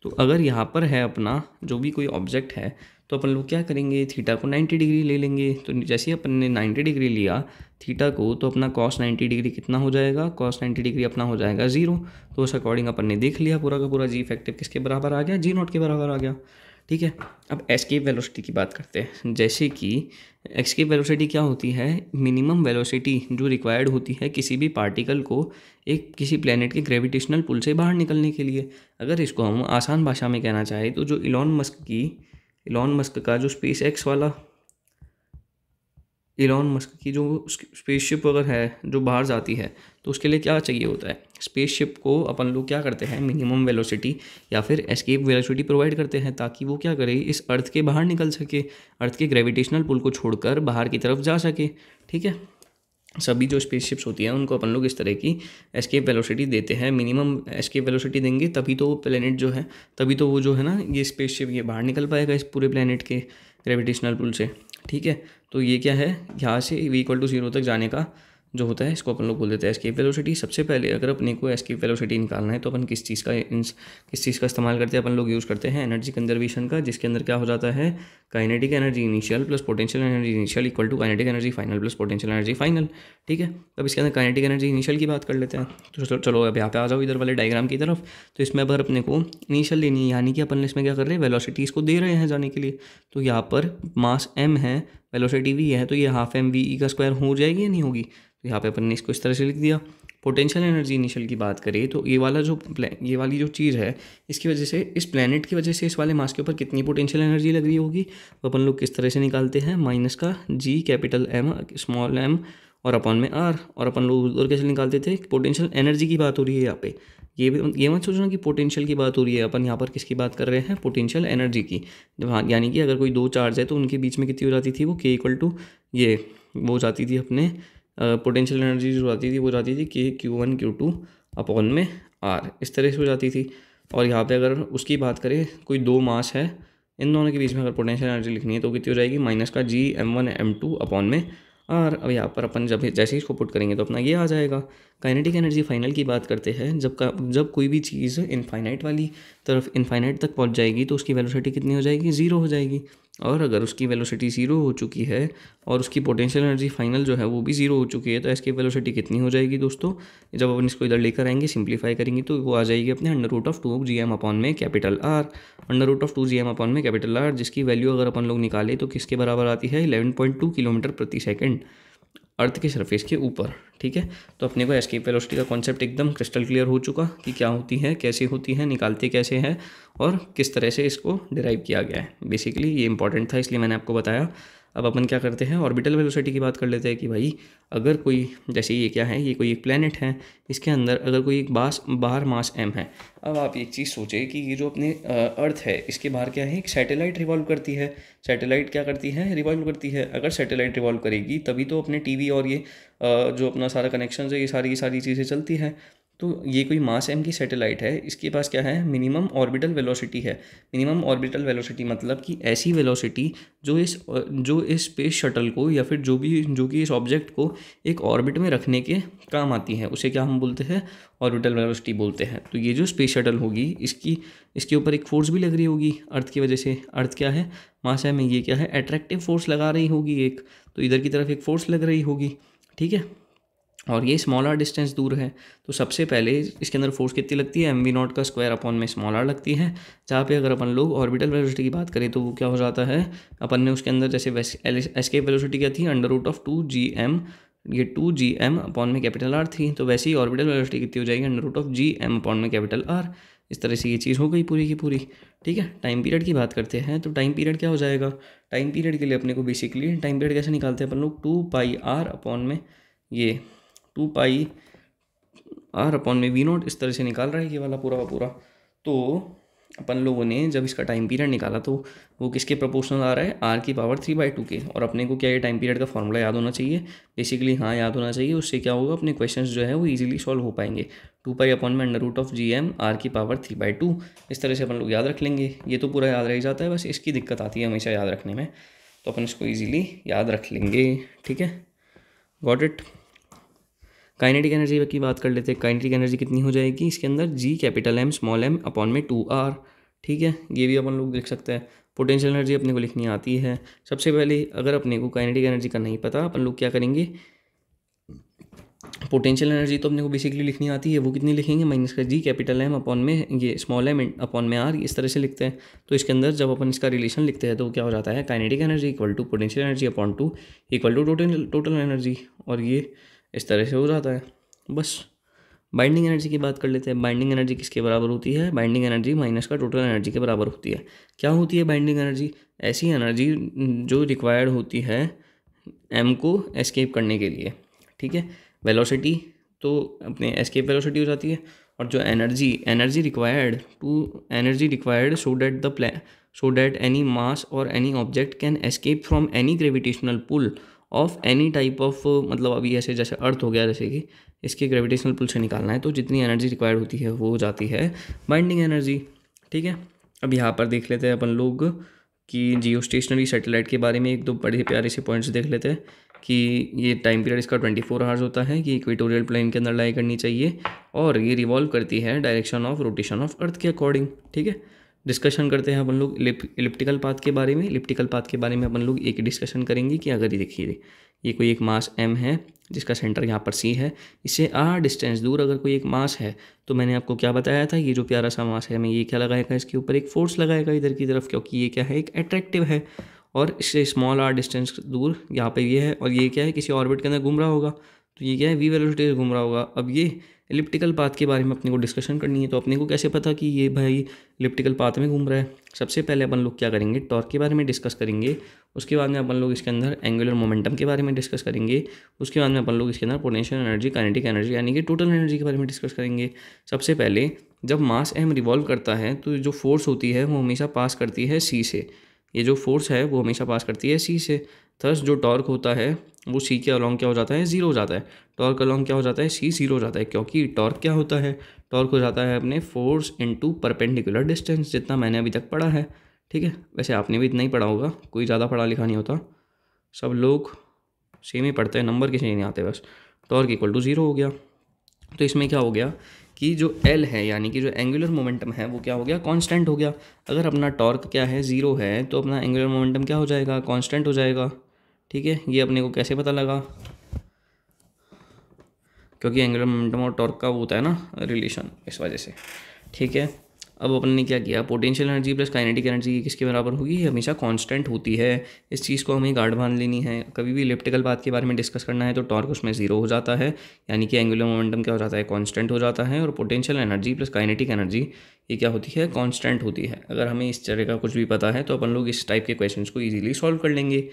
तो अगर यहाँ पर है अपना जो भी कोई ऑब्जेक्ट है तो अपन लोग क्या करेंगे, थीटा को 90 डिग्री ले लेंगे। तो जैसे ही अपन ने 90 डिग्री लिया थीटा को तो अपना कॉस 90 डिग्री कितना हो जाएगा, कॉस 90 डिग्री अपना हो जाएगा 0। तो उस अकॉर्डिंग अपन ने देख लिया पूरा का पूरा जी इफेक्टिव किसके बराबर आ गया, जी नॉट के बराबर आ गया। ठीक है, अब एस्केप वेलोसिटी की बात करते हैं। जैसे कि एस्केप वेलोसिटी क्या होती है, मिनिमम वेलोसिटी जो रिक्वायर्ड होती है किसी भी पार्टिकल को एक किसी प्लेनेट के ग्रेविटेशनल पुल से बाहर निकलने के लिए। अगर इसको हम आसान भाषा में कहना चाहें तो जो इलॉन मस्क का जो स्पेस एक्स वाला, इलॉन मस्क की जो स्पेसशिप अगर है जो बाहर जाती है तो उसके लिए क्या चाहिए होता है, स्पेसशिप को अपन लोग क्या करते हैं, मिनिमम वेलोसिटी या फिर एस्केप वेलोसिटी प्रोवाइड करते हैं ताकि वो क्या करे, इस अर्थ के बाहर निकल सके, अर्थ के ग्रेविटेशनल पुल को छोड़कर बाहर की तरफ जा सके। ठीक है, सभी जो स्पेसशिप्स होती हैं उनको अपन लोग इस तरह की एस्केप वेलोसिटी देते हैं, मिनिमम एस्केप वेलोसिटी देंगे तभी तो वो प्लेनेट जो है, तभी तो वो जो है ना ये स्पेसशिप ये बाहर निकल पाएगा इस पूरे प्लेनेट के ग्रेविटेशनल पुल से। ठीक है, तो ये क्या है, यहाँ से v=0 तक जाने का जो होता है इसको अपन लोग बोल देते हैं एस्केप वेलोसिटी। सबसे पहले अगर अपने को एस्केप वेलोसिटी निकालना है तो अपन किस चीज़ का इस्तेमाल करते हैं, अपन लोग यूज़ करते हैं एनर्जी कंजर्वेशन का, जिसके अंदर क्या हो जाता है, kinetic energy initial plus potential energy initial equal to kinetic energy final plus potential energy final. ठीक है, अब इसके अंदर काइनेटिक एनर्जी इनिशियल की बात कर लेते हैं। तो चलो अब यहाँ पे आ जाओ इधर वाले डायग्राम की तरफ। तो इसमें अब अपने को इनिशियल लेनी है, यानी कि अपन इसमें क्या कर रहे हैं, वेलोसिटी इसको दे रहे हैं जाने के लिए। तो यहाँ पर मास m है, वेलोसिटी v है, तो ये हाफ एम वी ई का स्क्वायर हो जाएगी या नहीं होगी। तो यहाँ पे अपन ने इसको इस तरह से लिख दिया। पोटेंशियल एनर्जी इनिशियल की बात करें तो ये वाली जो चीज़ है, इसकी वजह से, इस प्लेनेट की वजह से इस वाले मास के ऊपर कितनी पोटेंशियल एनर्जी लग रही होगी, तो अपन लोग किस तरह से निकालते हैं, माइनस का G capital M small M और अपॉन में आर। और अपन लोग और कैसे निकालते थे, पोटेंशियल एनर्जी की बात हो रही है यहाँ पे, ये मत सोचना कि पोटेंशियल की बात हो रही है, अपन यहाँ पर किसकी बात कर रहे हैं, पोटेंशियल एनर्जी की। जब हाँ, यानी कि अगर कोई दो चार्ज है तो उनके बीच में कितनी हो जाती थी, वो के इक्वल टू ये वो जाती थी अपने पोटेंशियल एनर्जी जो आती थी वो जाती थी के Q1 Q2 अपॉन में आर, इस तरह से हो जाती थी। और यहाँ पे अगर उसकी बात करें, कोई दो मास है, इन दोनों के बीच में अगर पोटेंशियल एनर्जी लिखनी है तो कितनी हो जाएगी, माइनस का जी m1 m2 अपॉन में आर। अब यहाँ पर अपन जैसे ही इसको पुट करेंगे तो अपना ये आ जाएगा। काइनेटिक एनर्जी फाइनल की बात करते हैं, जब कोई भी चीज़ इनफाइनाइट वाली तरफ इनफाइनाइट तक पहुँच जाएगी तो उसकी वेलोसिटी कितनी हो जाएगी, ज़ीरो हो जाएगी। और अगर उसकी वेलोसिटी ज़ीरो हो चुकी है और उसकी पोटेंशियल एनर्जी फाइनल जो है वो भी ज़ीरो हो चुकी है, तो इसकी वेलोसिटी कितनी हो जाएगी दोस्तों, जब अपन इसको इधर लेकर आएंगे सिंप्लीफाई करेंगे तो वो आ जाएगी अपने √2 अपॉन में कैपिटल आर, √2 अपॉन में कैपिटल आर, जिसकी वैल्यू अगर अपन लोग निकालें तो किसके बराबर आती है, 11.2 किलोमीटर प्रति सेकेंड अर्थ के सरफेस के ऊपर। ठीक है, तो अपने को एस्केप वेलोसिटी का कॉन्सेप्ट एकदम क्रिस्टल क्लियर हो चुका कि क्या होती है, कैसे होती है, निकालते कैसे हैं और किस तरह से इसको डिराइव किया गया है। बेसिकली ये इंपॉर्टेंट था इसलिए मैंने आपको बताया। अब अपन क्या करते हैं, ऑर्बिटल वेलोसिटी की बात कर लेते हैं कि भाई अगर कोई, जैसे ये क्या है, ये कोई एक प्लेनेट है, इसके अंदर अगर कोई एक बाहर मास m है। अब आप एक चीज़ सोचें कि ये जो अपने अर्थ है इसके बाहर क्या है, एक सैटेलाइट रिवॉल्व करती है। सैटेलाइट क्या करती है, रिवॉल्व करती है। अगर सैटेलाइट रिवॉल्व करेगी तभी तो अपने टीवी और ये जो अपना सारा कनेक्शन है, ये सारी चीज़ें चलती हैं। तो ये कोई मास m की सैटेलाइट है, इसके पास क्या है, मिनिमम ऑर्बिटल वेलोसिटी है। मिनिमम ऑर्बिटल वेलोसिटी मतलब कि ऐसी वेलोसिटी जो इस स्पेस शटल को या फिर जो कि इस ऑब्जेक्ट को एक ऑर्बिट में रखने के काम आती है, उसे क्या हम बोलते हैं, ऑर्बिटल वेलोसिटी बोलते हैं। तो ये जो स्पेस शटल होगी इसके ऊपर एक फोर्स भी लग रही होगी अर्थ की वजह से। अर्थ क्या है, मास m में, ये क्या है, अट्रैक्टिव फोर्स लगा रही होगी एक, तो इधर की तरफ एक फोर्स लग रही होगी। ठीक है, और ये स्मॉल आर डिस्टेंस दूर है, तो सबसे पहले इसके अंदर फोर्स कितनी लगती है, mv0 का स्क्वायर अपॉन में स्मॉल आर लगती है। जहाँ पे अगर अपन लोग ऑर्बिटल वेलोसिटी की बात करें तो वो क्या हो जाता है, अपन ने उसके अंदर जैसे एस्केप वेलोसिटी क्या थी, √2gm, ये 2gm अपॉन में कैपिटल आर थी, तो वैसे ही ऑर्बिटल वेलोसिटी कितनी हो जाएगी, √gm अपॉन में कैपिटल आर। इस तरह से ये चीज़ हो गई पूरी की पूरी। ठीक है, टाइम पीरियड की बात करते हैं तो टाइम पीरियड क्या हो जाएगा, टाइम पीरियड के लिए अपने को बेसिकली टाइम पीरियड कैसे निकालते हैं अपन लोग, 2πr अपॉन में ये 2πr अपॉन में v0, इस तरह से निकाल रहा है ये वाला पूरा का पूरा। तो अपन लोगों ने जब इसका टाइम पीरियड निकाला तो वो किसके प्रोपोर्शनल आ रहा है, r⁻³ के। और अपने को क्या ये टाइम पीरियड का फॉर्मूला याद होना चाहिए, बेसिकली हाँ याद होना चाहिए। उससे क्या होगा, अपने क्वेश्चंस जो है वो इजीली सॉल्व हो पाएंगे। 2π अपॉन में √gm r⁻³ इस तरह से अपन लोग याद रख लेंगे। ये तो पूरा याद रह जाता है, बस इसकी दिक्कत आती है हमेशा याद रखने में, तो अपन इसको ईजिली याद रख लेंगे। ठीक है, गॉट इट। काइनेटिक एनर्जी की बात कर लेते हैं। काइनेटिक एनर्जी कितनी हो जाएगी इसके अंदर, G capital M small m upon में 2r। ठीक है, ये भी अपन लोग लिख सकते हैं। पोटेंशियल एनर्जी अपने को लिखनी आती है। सबसे पहले अगर अपने को काइनेटिक एनर्जी का नहीं पता, अपन लोग क्या करेंगे, पोटेंशियल एनर्जी तो अपने को बेसिकली लिखनी आती है, वो कितनी लिखेंगे, माइनस का जी कैपिटल M अपॉन में ये स्मॉल m अपॉन में r, इस तरह से लिखते हैं। तो इसके अंदर जब अपन इसका रिलेशन लिखते हैं तो क्या हो जाता है, kinetic energy equal to potential energy upon 2 equal to total energy, और ये इस तरह से हो जाता है बस। बाइंडिंग एनर्जी की बात कर लेते हैं। बाइंडिंग एनर्जी किसके बराबर होती है, बाइंडिंग एनर्जी माइनस का टोटल एनर्जी के बराबर होती है। क्या होती है बाइंडिंग एनर्जी, ऐसी एनर्जी जो रिक्वायर्ड होती है m को एस्केप करने के लिए। ठीक है, वेलोसिटी तो अपने एस्केप वेलोसिटी हो जाती है, और जो energy required so that any mass और any object can escape from any gravitational pull of any type of, मतलब अभी ऐसे जैसे अर्थ हो गया, जैसे कि इसके ग्रेविटेशनल पुल से निकालना है तो जितनी एनर्जी रिक्वायर्ड होती है वो हो जाती है बाइंडिंग एनर्जी। ठीक है, अब यहाँ पर देख लेते हैं अपन लोग कि जियो स्टेशनरी सैटेलाइट के बारे में एक दो बड़े प्यारे से पॉइंट्स देख लेते हैं कि ये टाइम पीरियड इसका 24 आवर्स होता है, कि इक्वेटोरियल प्लेन के अंदर लाई करनी चाहिए और ये रिवॉल्व करती है direction of rotation of earth के अकॉर्डिंग। ठीक है, डिस्कशन करते हैं अपन लोग इलिप्टिकल पाथ के बारे में। इलिप्टिकल पाथ के बारे में अपन लोग एक डिस्कशन करेंगे कि अगर ये देखिए ये कोई एक मास m है जिसका सेंटर यहाँ पर c है, इससे r डिस्टेंस दूर अगर कोई एक मास है तो मैंने आपको क्या बताया था, ये जो प्यारा सा मास है, मैं ये क्या लगाएगा, इसके ऊपर एक फोर्स लगाएगा इधर की तरफ, क्योंकि ये क्या है, एक अट्रैक्टिव है। और इससे स्मॉल r डिस्टेंस दूर यहाँ पे ये है, और ये क्या है, किसी ऑर्बिट के अंदर घूम रहा होगा, तो ये क्या है, v वेलोसिटी से घूम रहा होगा। अब ये इलिप्टिकल पाथ के बारे में अपने को डिस्कशन करनी है, तो अपने को कैसे पता कि ये भाई इलिप्टिकल पाथ में घूम रहा है। सबसे पहले अपन लोग क्या करेंगे, टॉर्क के बारे में डिस्कस करेंगे, उसके बाद में अपन लोग इसके अंदर एंगुलर मोमेंटम के बारे में डिस्कस करेंगे, उसके बाद में अपन लोग इसके अंदर पोटेंशियल एनर्जी, काइनेटिक एनर्जी यानी कि टोटल एनर्जी के बारे में डिस्कस करेंगे। सबसे पहले जब मास m रिवॉल्व करता है तो जो फोर्स होती है वो हमेशा पास करती है c से, ये जो फोर्स है वो हमेशा पास करती है c से। थर्स जो टॉर्क होता है वो c के अलॉन्ग क्या हो जाता है, जीरो हो जाता है। टॉर्क अलॉन्ग क्या हो जाता है, c जीरो हो जाता है, क्योंकि टॉर्क क्या होता है, टॉर्क हो जाता है अपने फोर्स इनटू परपेंडिकुलर डिस्टेंस, जितना मैंने अभी तक पढ़ा है। ठीक है, वैसे आपने भी इतना ही पढ़ा होगा, कोई ज़्यादा पढ़ा लिखा नहीं होता, सब लोग सेम ही पढ़ते हैं, नंबर किसी नहीं आते बस। टॉर्क इक्वल टू जीरो हो गया, तो इसमें क्या हो गया कि जो L है यानी कि जो एंगुलर मोमेंटम है वो क्या हो गया, कांस्टेंट हो गया। अगर अपना टॉर्क क्या है, ज़ीरो है, तो अपना एंगुलर मोमेंटम क्या हो जाएगा, कांस्टेंट हो जाएगा। ठीक है, ये अपने को कैसे पता लगा, क्योंकि एंगुलर मोमेंटम और टॉर्क का वो होता है ना रिलेशन, इस वजह से। ठीक है, अब अपन ने क्या किया, potential energy plus kinetic energy किसके बराबर होगी, ये हमेशा कांस्टेंट होती है। इस चीज़ को हमें गार्ड बांध लेनी है। कभी भी इलिप्टिकल पाथ के बारे में डिस्कस करना है तो टॉर्क उसमें जीरो हो जाता है, यानी कि एंगुलर मोमेंटम क्या हो जाता है, कांस्टेंट हो जाता है, और potential energy plus kinetic energy ये क्या होती है, कांस्टेंट होती है। अगर हमें इस तरह का कुछ भी पता है तो अपन लोग इस टाइप के क्वेश्चंस को ईजिली सॉल्व कर लेंगे।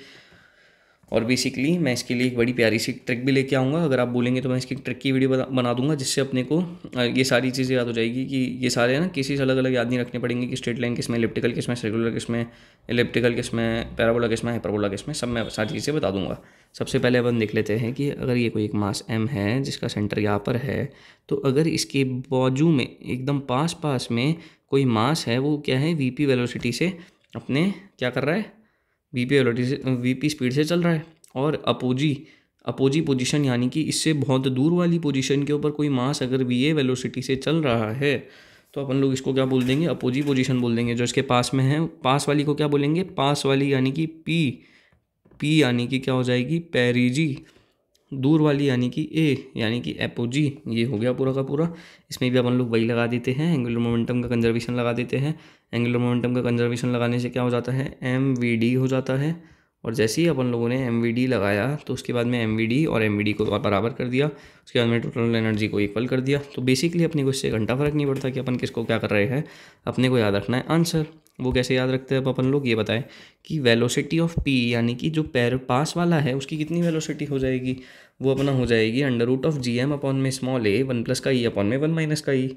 और बेसिकली मैं इसके लिए एक बड़ी प्यारी सी ट्रिक भी लेके आऊँगा, अगर आप बोलेंगे तो मैं इसकी ट्रिक की वीडियो बना दूंगा, जिससे अपने को ये सारी चीज़ें याद हो जाएगी कि ये सारे ना किसी से अलग अलग याद नहीं रखने पड़ेंगे कि स्ट्रेट लाइन किसमें, इलिप्टिकल किसमें, सर्कुलर किसमें, इलिप्टिकल किसमें, पैराबोला किसमें, हाइपरबोला किसमें, सब मैं सारी चीज़ें बता दूंगा। सबसे पहले अपन देख लेते हैं कि अगर ये कोई एक मास m है जिसका सेंटर यहाँ पर है, तो अगर इसके बाजू में एकदम पास पास में कोई मास है, वो क्या है, वीपी वेलोसिटी से अपने क्या कर रहा है, वीपी स्पीड से चल रहा है, और अपोजी पोजीशन यानी कि इससे बहुत दूर वाली पोजीशन के ऊपर कोई मास अगर वी ए वेलोसिटी से चल रहा है तो अपन लोग इसको क्या बोल देंगे, अपोजी पोजीशन बोल देंगे। जो इसके पास में है, पास वाली को क्या बोलेंगे, पास वाली यानी कि पी यानी कि क्या हो जाएगी, पेरिजी। दूर वाली यानी कि ए यानी कि एपोजी। ये हो गया पूरा का पूरा। इसमें भी अपन लोग वही लगा देते हैं, एंगुलर मोमेंटम का कंजर्वेशन लगा देते हैं। एंगुलर मोमेंटम का कंजर्वेशन लगाने से क्या हो जाता है, MVD हो जाता है। और जैसे ही अपन लोगों ने MVD लगाया तो उसके बाद में MVD और MVD को बराबर कर दिया, उसके बाद में टोटल एनर्जी को इक्वल कर दिया। तो बेसिकली अपने को इससे घंटा फर्क नहीं पड़ता कि अपन किसको क्या कर रहे हैं, अपने को याद रखना है आंसर। वो कैसे याद रखते हैं अब अपन लोग, ये बताएं कि वेलोसिटी ऑफ P यानी कि जो पास वाला है उसकी कितनी वेलोसिटी हो जाएगी, वो अपना हो जाएगी √GM अपॉन में स्मॉल a 1 प्लस का ई अपॉन में 1 माइनस का ई।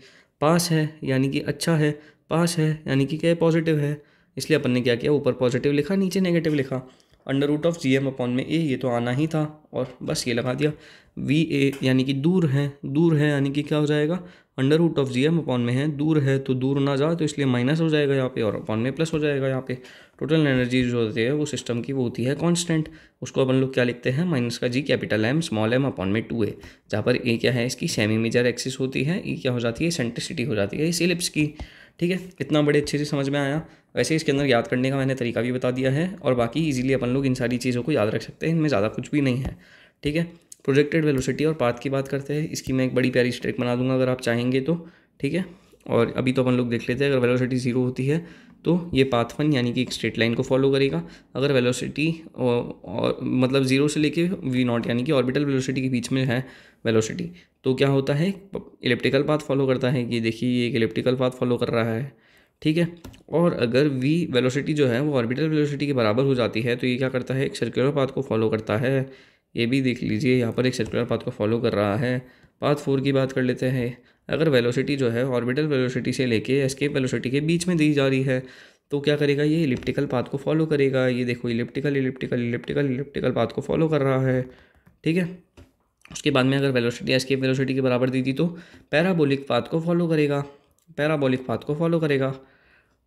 पास है यानी कि अच्छा है, पास है यानी कि क्या है, पॉजिटिव है, इसलिए अपन ने क्या किया, ऊपर पॉजिटिव लिखा, नीचे नेगेटिव लिखा। √GM अपॉन में a, ये तो आना ही था, और बस ये लगा दिया। VA यानी कि दूर है यानी कि क्या हो जाएगा, √GM अपॉन में है, दूर है तो दूर ना जा, तो इसलिए माइनस हो जाएगा यहाँ पे, और अपॉन में प्लस हो जाएगा यहाँ पे। टोटल एनर्जी जो होती है वो सिस्टम की वो होती है कांस्टेंट, उसको अपन लोग क्या लिखते हैं, माइनस का G capital M small m upon में 2a, जहाँ पर a क्या है, इसकी सेमी मेजर एक्सिस होती है, e क्या हो जाती है, सेंट्रिसिटी हो जाती है इस इलिप्स की। ठीक है, इतना बड़े अच्छे से समझ में आया। वैसे इसके अंदर याद करने का मैंने तरीका भी बता दिया है, और बाकी इजीली अपन लोग इन सारी चीज़ों को याद रख सकते हैं, इनमें ज़्यादा कुछ भी नहीं है। ठीक है, प्रोजेक्टेड वेलोसिटी और पाथ की बात करते हैं, इसकी मैं एक बड़ी प्यारी स्ट्रिक बना दूंगा अगर आप चाहेंगे तो। ठीक है, और अभी तो अपन लोग देख लेते हैं, अगर वेलोसिटी जीरो होती है तो ये पाथ वन यानी कि एक स्ट्रेट लाइन को फॉलो करेगा। अगर वेलोसिटी और मतलब जीरो से लेके V0 यानी कि ऑर्बिटल वेलोसिटी के बीच में है वेलोसिटी, तो क्या होता है, इलिप्टिकल पाथ फॉलो करता है। कि देखिए ये एक इलिप्टिकल पाथ फॉलो कर रहा है। ठीक है, और अगर V वेलोसिटी जो है वो ऑर्बिटल वेलोसिटी के बराबर हो जाती है तो ये क्या करता है, एक सर्कुलर पाथ को फॉलो करता है। ये भी देख लीजिए, यहाँ पर एक सर्कुलर पाथ को फॉलो कर रहा है। पाथ 4 की बात कर लेते हैं। अगर वेलोसिटी जो है ऑर्बिटल वेलोसिटी से लेके एस्केप वेलोसिटी के बीच में दी जा रही है तो क्या करेगा, ये इलिप्टिकल पाथ को फॉलो करेगा। ये देखो elliptical elliptical elliptical elliptical path को फॉलो कर रहा है, ठीक है। उसके बाद में अगर वेलोसिटी एस्केप वेलोसिटी के बराबर दी थी तो पैराबोलिक पाथ को फॉलो करेगा, पैराबोलिक पाथ को फॉलो करेगा।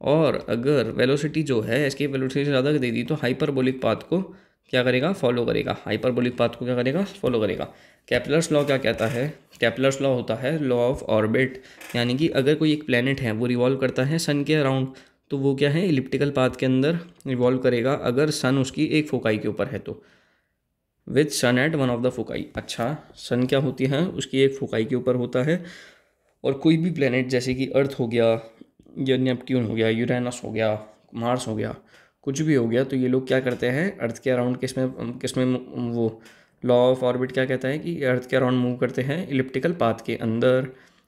और अगर वेलोसिटी जो है एस्केप वेलोसिटी से ज़्यादा दे दी तो हाइपरबोलिक पाथ को क्या करेगा, फॉलो करेगा। हाइपरबोलिक पाथ को क्या करेगा, फॉलो करेगा। केपलर्स लॉ क्या कहता है, केपलर्स लॉ होता है लॉ ऑफ ऑर्बिट, यानी कि अगर कोई एक प्लेनेट है वो रिवॉल्व करता है सन के अराउंड, तो वो क्या है, इलिप्टिकल पाथ के अंदर रिवॉल्व करेगा अगर सन उसकी एक फोकाई के ऊपर है तो, with sun at one of the foci. अच्छा, सन क्या होती है, उसकी एक फोकाई के ऊपर होता है। और कोई भी प्लेनेट जैसे कि अर्थ हो गया या नेपट्यून हो गया, यूरेनस हो गया, मार्स हो गया, कुछ भी हो गया, तो ये लोग क्या करते हैं अर्थ के अराउंड किसमें वो लॉ ऑफ ऑर्बिट क्या कहता है कि अर्थ के अराउंड मूव करते हैं इलिप्टिकल पाथ के अंदर।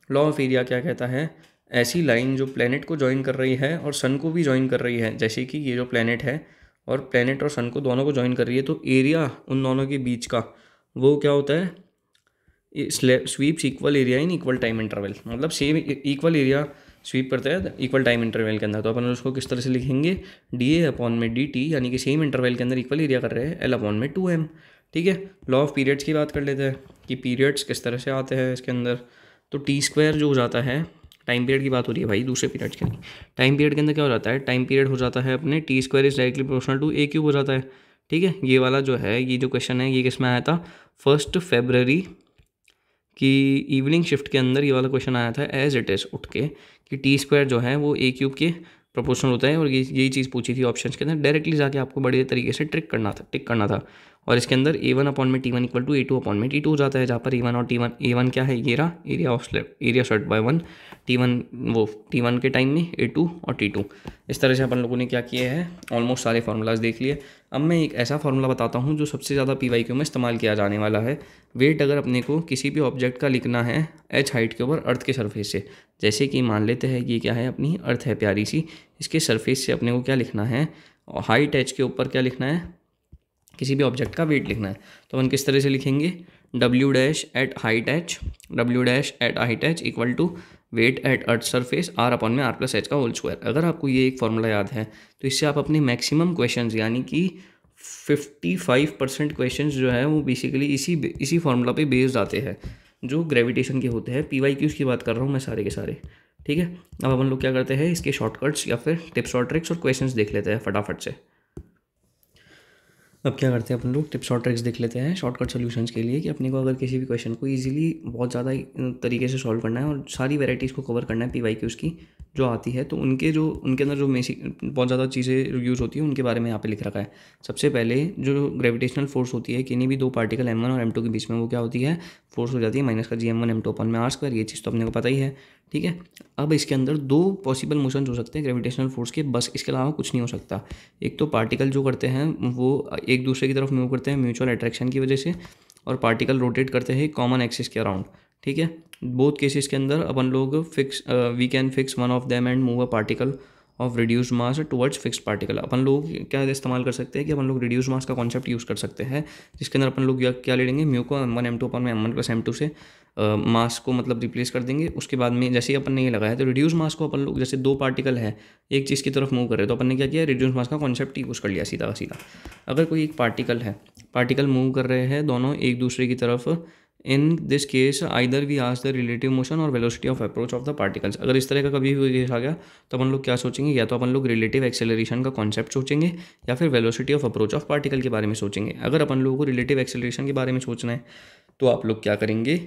लॉ ऑफ एरिया क्या कहता है, ऐसी लाइन जो प्लेनेट को ज्वाइन कर रही है और सन को भी ज्वाइन कर रही है, जैसे कि ये जो प्लेनेट है और प्लेनेट और सन को दोनों को ज्वाइन कर रही है, तो एरिया उन दोनों के बीच का वो क्या होता है, sweeps equal area in equal time interval, मतलब सेम इक्वल एरिया स्वीप करता है इक्वल टाइम इंटरवल के अंदर। तो अपन उसको किस तरह से लिखेंगे, डी ए अपॉन में डी टी, यानी कि सेम इंटरवल के अंदर इक्वल एरिया कर रहे हैं, एल अपॉन में 2m, ठीक है। लॉ ऑफ पीरियड्स की बात कर लेते हैं कि पीरियड्स किस तरह से आते हैं इसके अंदर। तो टी स्क्वायर जो हो जाता है, टाइम पीरियड की बात हो रही है भाई, दूसरे पीरियड्स के नहीं। टाइम पीरियड के अंदर क्या हो जाता है, टाइम पीरियड हो जाता है अपने t square is directly proportional to a cube हो जाता है, ठीक है। ये वाला जो है, ये जो क्वेश्चन है ये किस में आया था, 1 फरवरी कि इवनिंग शिफ्ट के अंदर ये वाला क्वेश्चन आया था एज इट इज़ उठ के, कि टी स्क्वायर जो है वो ए क्यूब के प्रोपोर्शनल होता है। और यही चीज़ पूछी थी ऑप्शंस के अंदर, डायरेक्टली जाके आपको बड़े तरीके से टिक करना था। और इसके अंदर A1 अपॉन में T1 equal to A2 upon में T2 हो जाता है, जहाँ पर A1 और T1, A1 क्या है, ये रहा एरिया ऑफ स्लैब, एरिया सर्ट बाय 1, T1 वो T1 के टाइम में A2 और T2। इस तरह से अपन लोगों ने क्या किए हैं, ऑलमोस्ट सारे फार्मूलाज देख लिए। अब मैं एक ऐसा फार्मूला बताता हूँ जो सबसे ज़्यादा PYQ में इस्तेमाल किया जाने वाला है। वेट अगर अपने को किसी भी ऑब्जेक्ट का लिखना है h हाइट के ऊपर अर्थ के सरफेस से, जैसे कि मान लेते हैं ये क्या है, अपनी अर्थ है प्यारी सी, इसके सरफेस से अपने को क्या लिखना है, और हाइट h के ऊपर क्या लिखना है, किसी भी ऑब्जेक्ट का वेट लिखना है। तो अपन किस तरह से लिखेंगे, W dash at height h, W dash at height h equal to weight at earth surface R upon में R प्लस एच का होल स्क्वायर। अगर आपको ये एक फॉर्मूला याद है तो इससे आप अपने मैक्सिमम क्वेश्चंस, यानी कि 55% क्वेश्चंस जो है वो बेसिकली इसी फार्मूला पे बेस्ड आते हैं, जो ग्रेविटेशन के होते हैं। PYQs की बात कर रहा हूँ मैं सारे के सारे, ठीक है। अब अपन लोग क्या करते हैं, इसके शॉर्टकट्स या फिर टिप्स और ट्रिक्स और क्वेश्चंस देख लेते हैं फटाफट से। अब क्या करते हैं अपन लोग, टिप्स और ट्रिक्स देख लेते हैं शॉर्टकट सॉल्यूशंस के लिए, कि अपने को अगर किसी भी क्वेश्चन को इजीली बहुत ज़्यादा तरीके से सॉल्व करना है और सारी वैराइटीज़ को कवर करना है PYQs की जो आती है, तो उनके अंदर जो बहुत ज़्यादा चीज़ें यूज़ होती है उनके बारे में यहाँ पे लिख रखा है। सबसे पहले जो ग्रेविटेशनल फोर्स होती है किन्हीं भी दो पार्टिकल M1 और M2 के बीच में, वो क्या होती है, फोर्स हो जाती है माइनस का GM1 M2 अपन में R स्क्वायर। ये चीज़ तो अपने को पता ही है, ठीक है। अब इसके अंदर दो पॉसिबल मोशंस हो सकते हैं ग्रेविटेशनल फोर्स के, बस इसके अलावा कुछ नहीं हो सकता। एक तो पार्टिकल जो करते हैं वो एक दूसरे की तरफ मूव करते हैं म्यूचुअल अट्रैक्शन की वजह से, और पार्टिकल रोटेट करते हैं कॉमन एक्सिस के अराउंड, ठीक है। बोथ केसेस के अंदर अपन लोग we can fix one of them and move a particle of reduced mass towards fixed particle. अपन लोग क्या इस्तेमाल कर सकते हैं कि अपन लोग रिड्यूस मास का कॉन्सेप्ट यूज़ कर सकते हैं, जिसके अंदर अपन लोग क्या ले लेंगे, म्यू को M1 M2 अपन में M1 प्लस M2 से मास को मतलब रिप्लेस कर देंगे। उसके बाद में जैसे ही अपन ने ये लगाया तो रिड्यूस मास को अपन लोग, जैसे दो पार्टिकल है एक चीज़ की तरफ मूव कर रहे हैं, तो अपन ने क्या किया, रिड्यूस मास का कॉन्सेप्ट यूज़ कर लिया सीधा का सीधा। अगर कोई एक पार्टिकल मूव कर रहे हैं दोनों एक दूसरे की तरफ, in this case either we ask the relative motion और velocity of approach of the particles. अगर इस तरह का कभी भी केस आ गया तो अपन लोग क्या सोचेंगे, या तो अपन लोग रिलेटिव एक्सेलरेशन का कॉन्सेप्ट सोचेंगे या फिर velocity of approach of particle के बारे में सोचेंगे। अगर अपन लोगों को रिलेटिव एक्सेलरेशन के बारे में सोचना है तो आप लोग क्या करेंगे,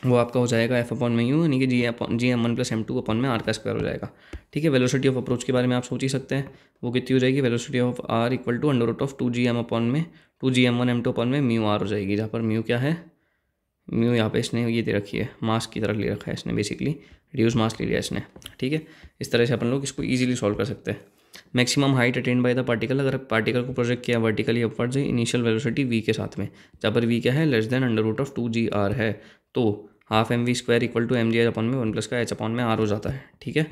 वो आपका हो जाएगा F अपॉन में यू, यानी कि GM1 प्लस M2 अपॉन में R का स्क्वायर हो जाएगा, ठीक है। वेलोसिटी ऑफ अप्रोच के बारे में आप सोच ही सकते हैं, वो कितनी हो जाएगी, velocity of R equal to under root of 2GM upon में 2GM1 M2 अपॉन में म्यू R हो जाएगी, जहाँ पर म्यू क्या है, म्यू यहाँ पे इसने ये दे रखी है, मास की तरफ ले रखा है इसने, बेसिकली रिड्यूस मास ले लिया इसने, ठीक है। इस तरह से अपन लोग इसको ईजिली सॉल्व कर सकते हैं। Maximum height attained by the particle, अगर पार्टिकल को प्रोजेक्ट किया vertically upwards initial velocity v के साथ में, जहाँ पर v क्या है, less than under root of 2GR है, तो half mv square equal to mg upon में 1 प्लस का h अपॉन में R हो जाता है, ठीक है।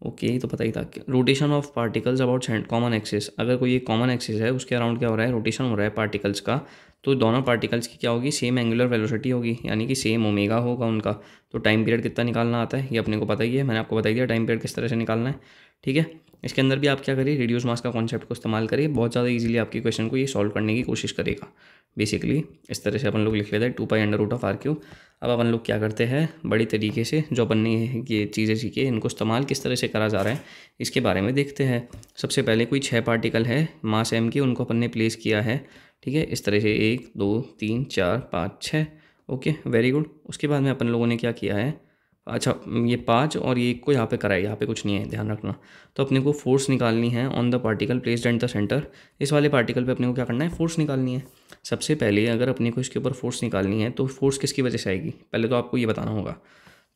ओके, ये तो पता ही था। Rotation of particles about common axis, अगर कोई एक कॉमन एक्सिस है उसके अराउंड क्या हो रहा है, रोटेशन हो रहा है पार्टिकल्स का, तो दोनों पार्टिकल्स की क्या होगी, सेम एंगुलर वेलोसिटी होगी, यानी कि सेम ओमेगा होगा उनका। तो टाइम पीरियड कितना निकालना आता है ये अपने को पता ही है, मैंने आपको बता दिया टाइम पीरियड किस तरह से निकालना है। ठीक है, इसके अंदर भी आप क्या करिए, रिड्यूस मास का कॉन्सेप्ट को इस्तेमाल करिए, बहुत ज़्यादा इजीली आपकी क्वेश्चन को ये सॉल्व करने की कोशिश करेगा। बेसिकली इस तरह से अपन लोग लिख लेते हैं 2π√r³। अब अपन लोग क्या करते हैं, बड़ी तरीके से जो अपन ने ये चीज़ें सीखी है इनको इस्तेमाल किस तरह से करा जा रहा है इसके बारे में देखते हैं। सबसे पहले कोई 6 पार्टिकल है मास m की, उनको अपन ने प्लेस किया है। ठीक है, इस तरह से 1 2 3 4 5 6। Okay, very good. उसके बाद में अपन लोगों ने क्या किया है, अच्छा ये 5 और ये 1 को यहाँ पे कराए, यहाँ पे कुछ नहीं है, ध्यान रखना। तो अपने को फोर्स निकालनी है on the particle placed at the centre. इस वाले पार्टिकल पे अपने को क्या करना है, फोर्स निकालनी है। सबसे पहले अगर अपने को इसके ऊपर फोर्स निकालनी है तो फोर्स किसकी वजह से आएगी, पहले तो आपको ये बताना होगा।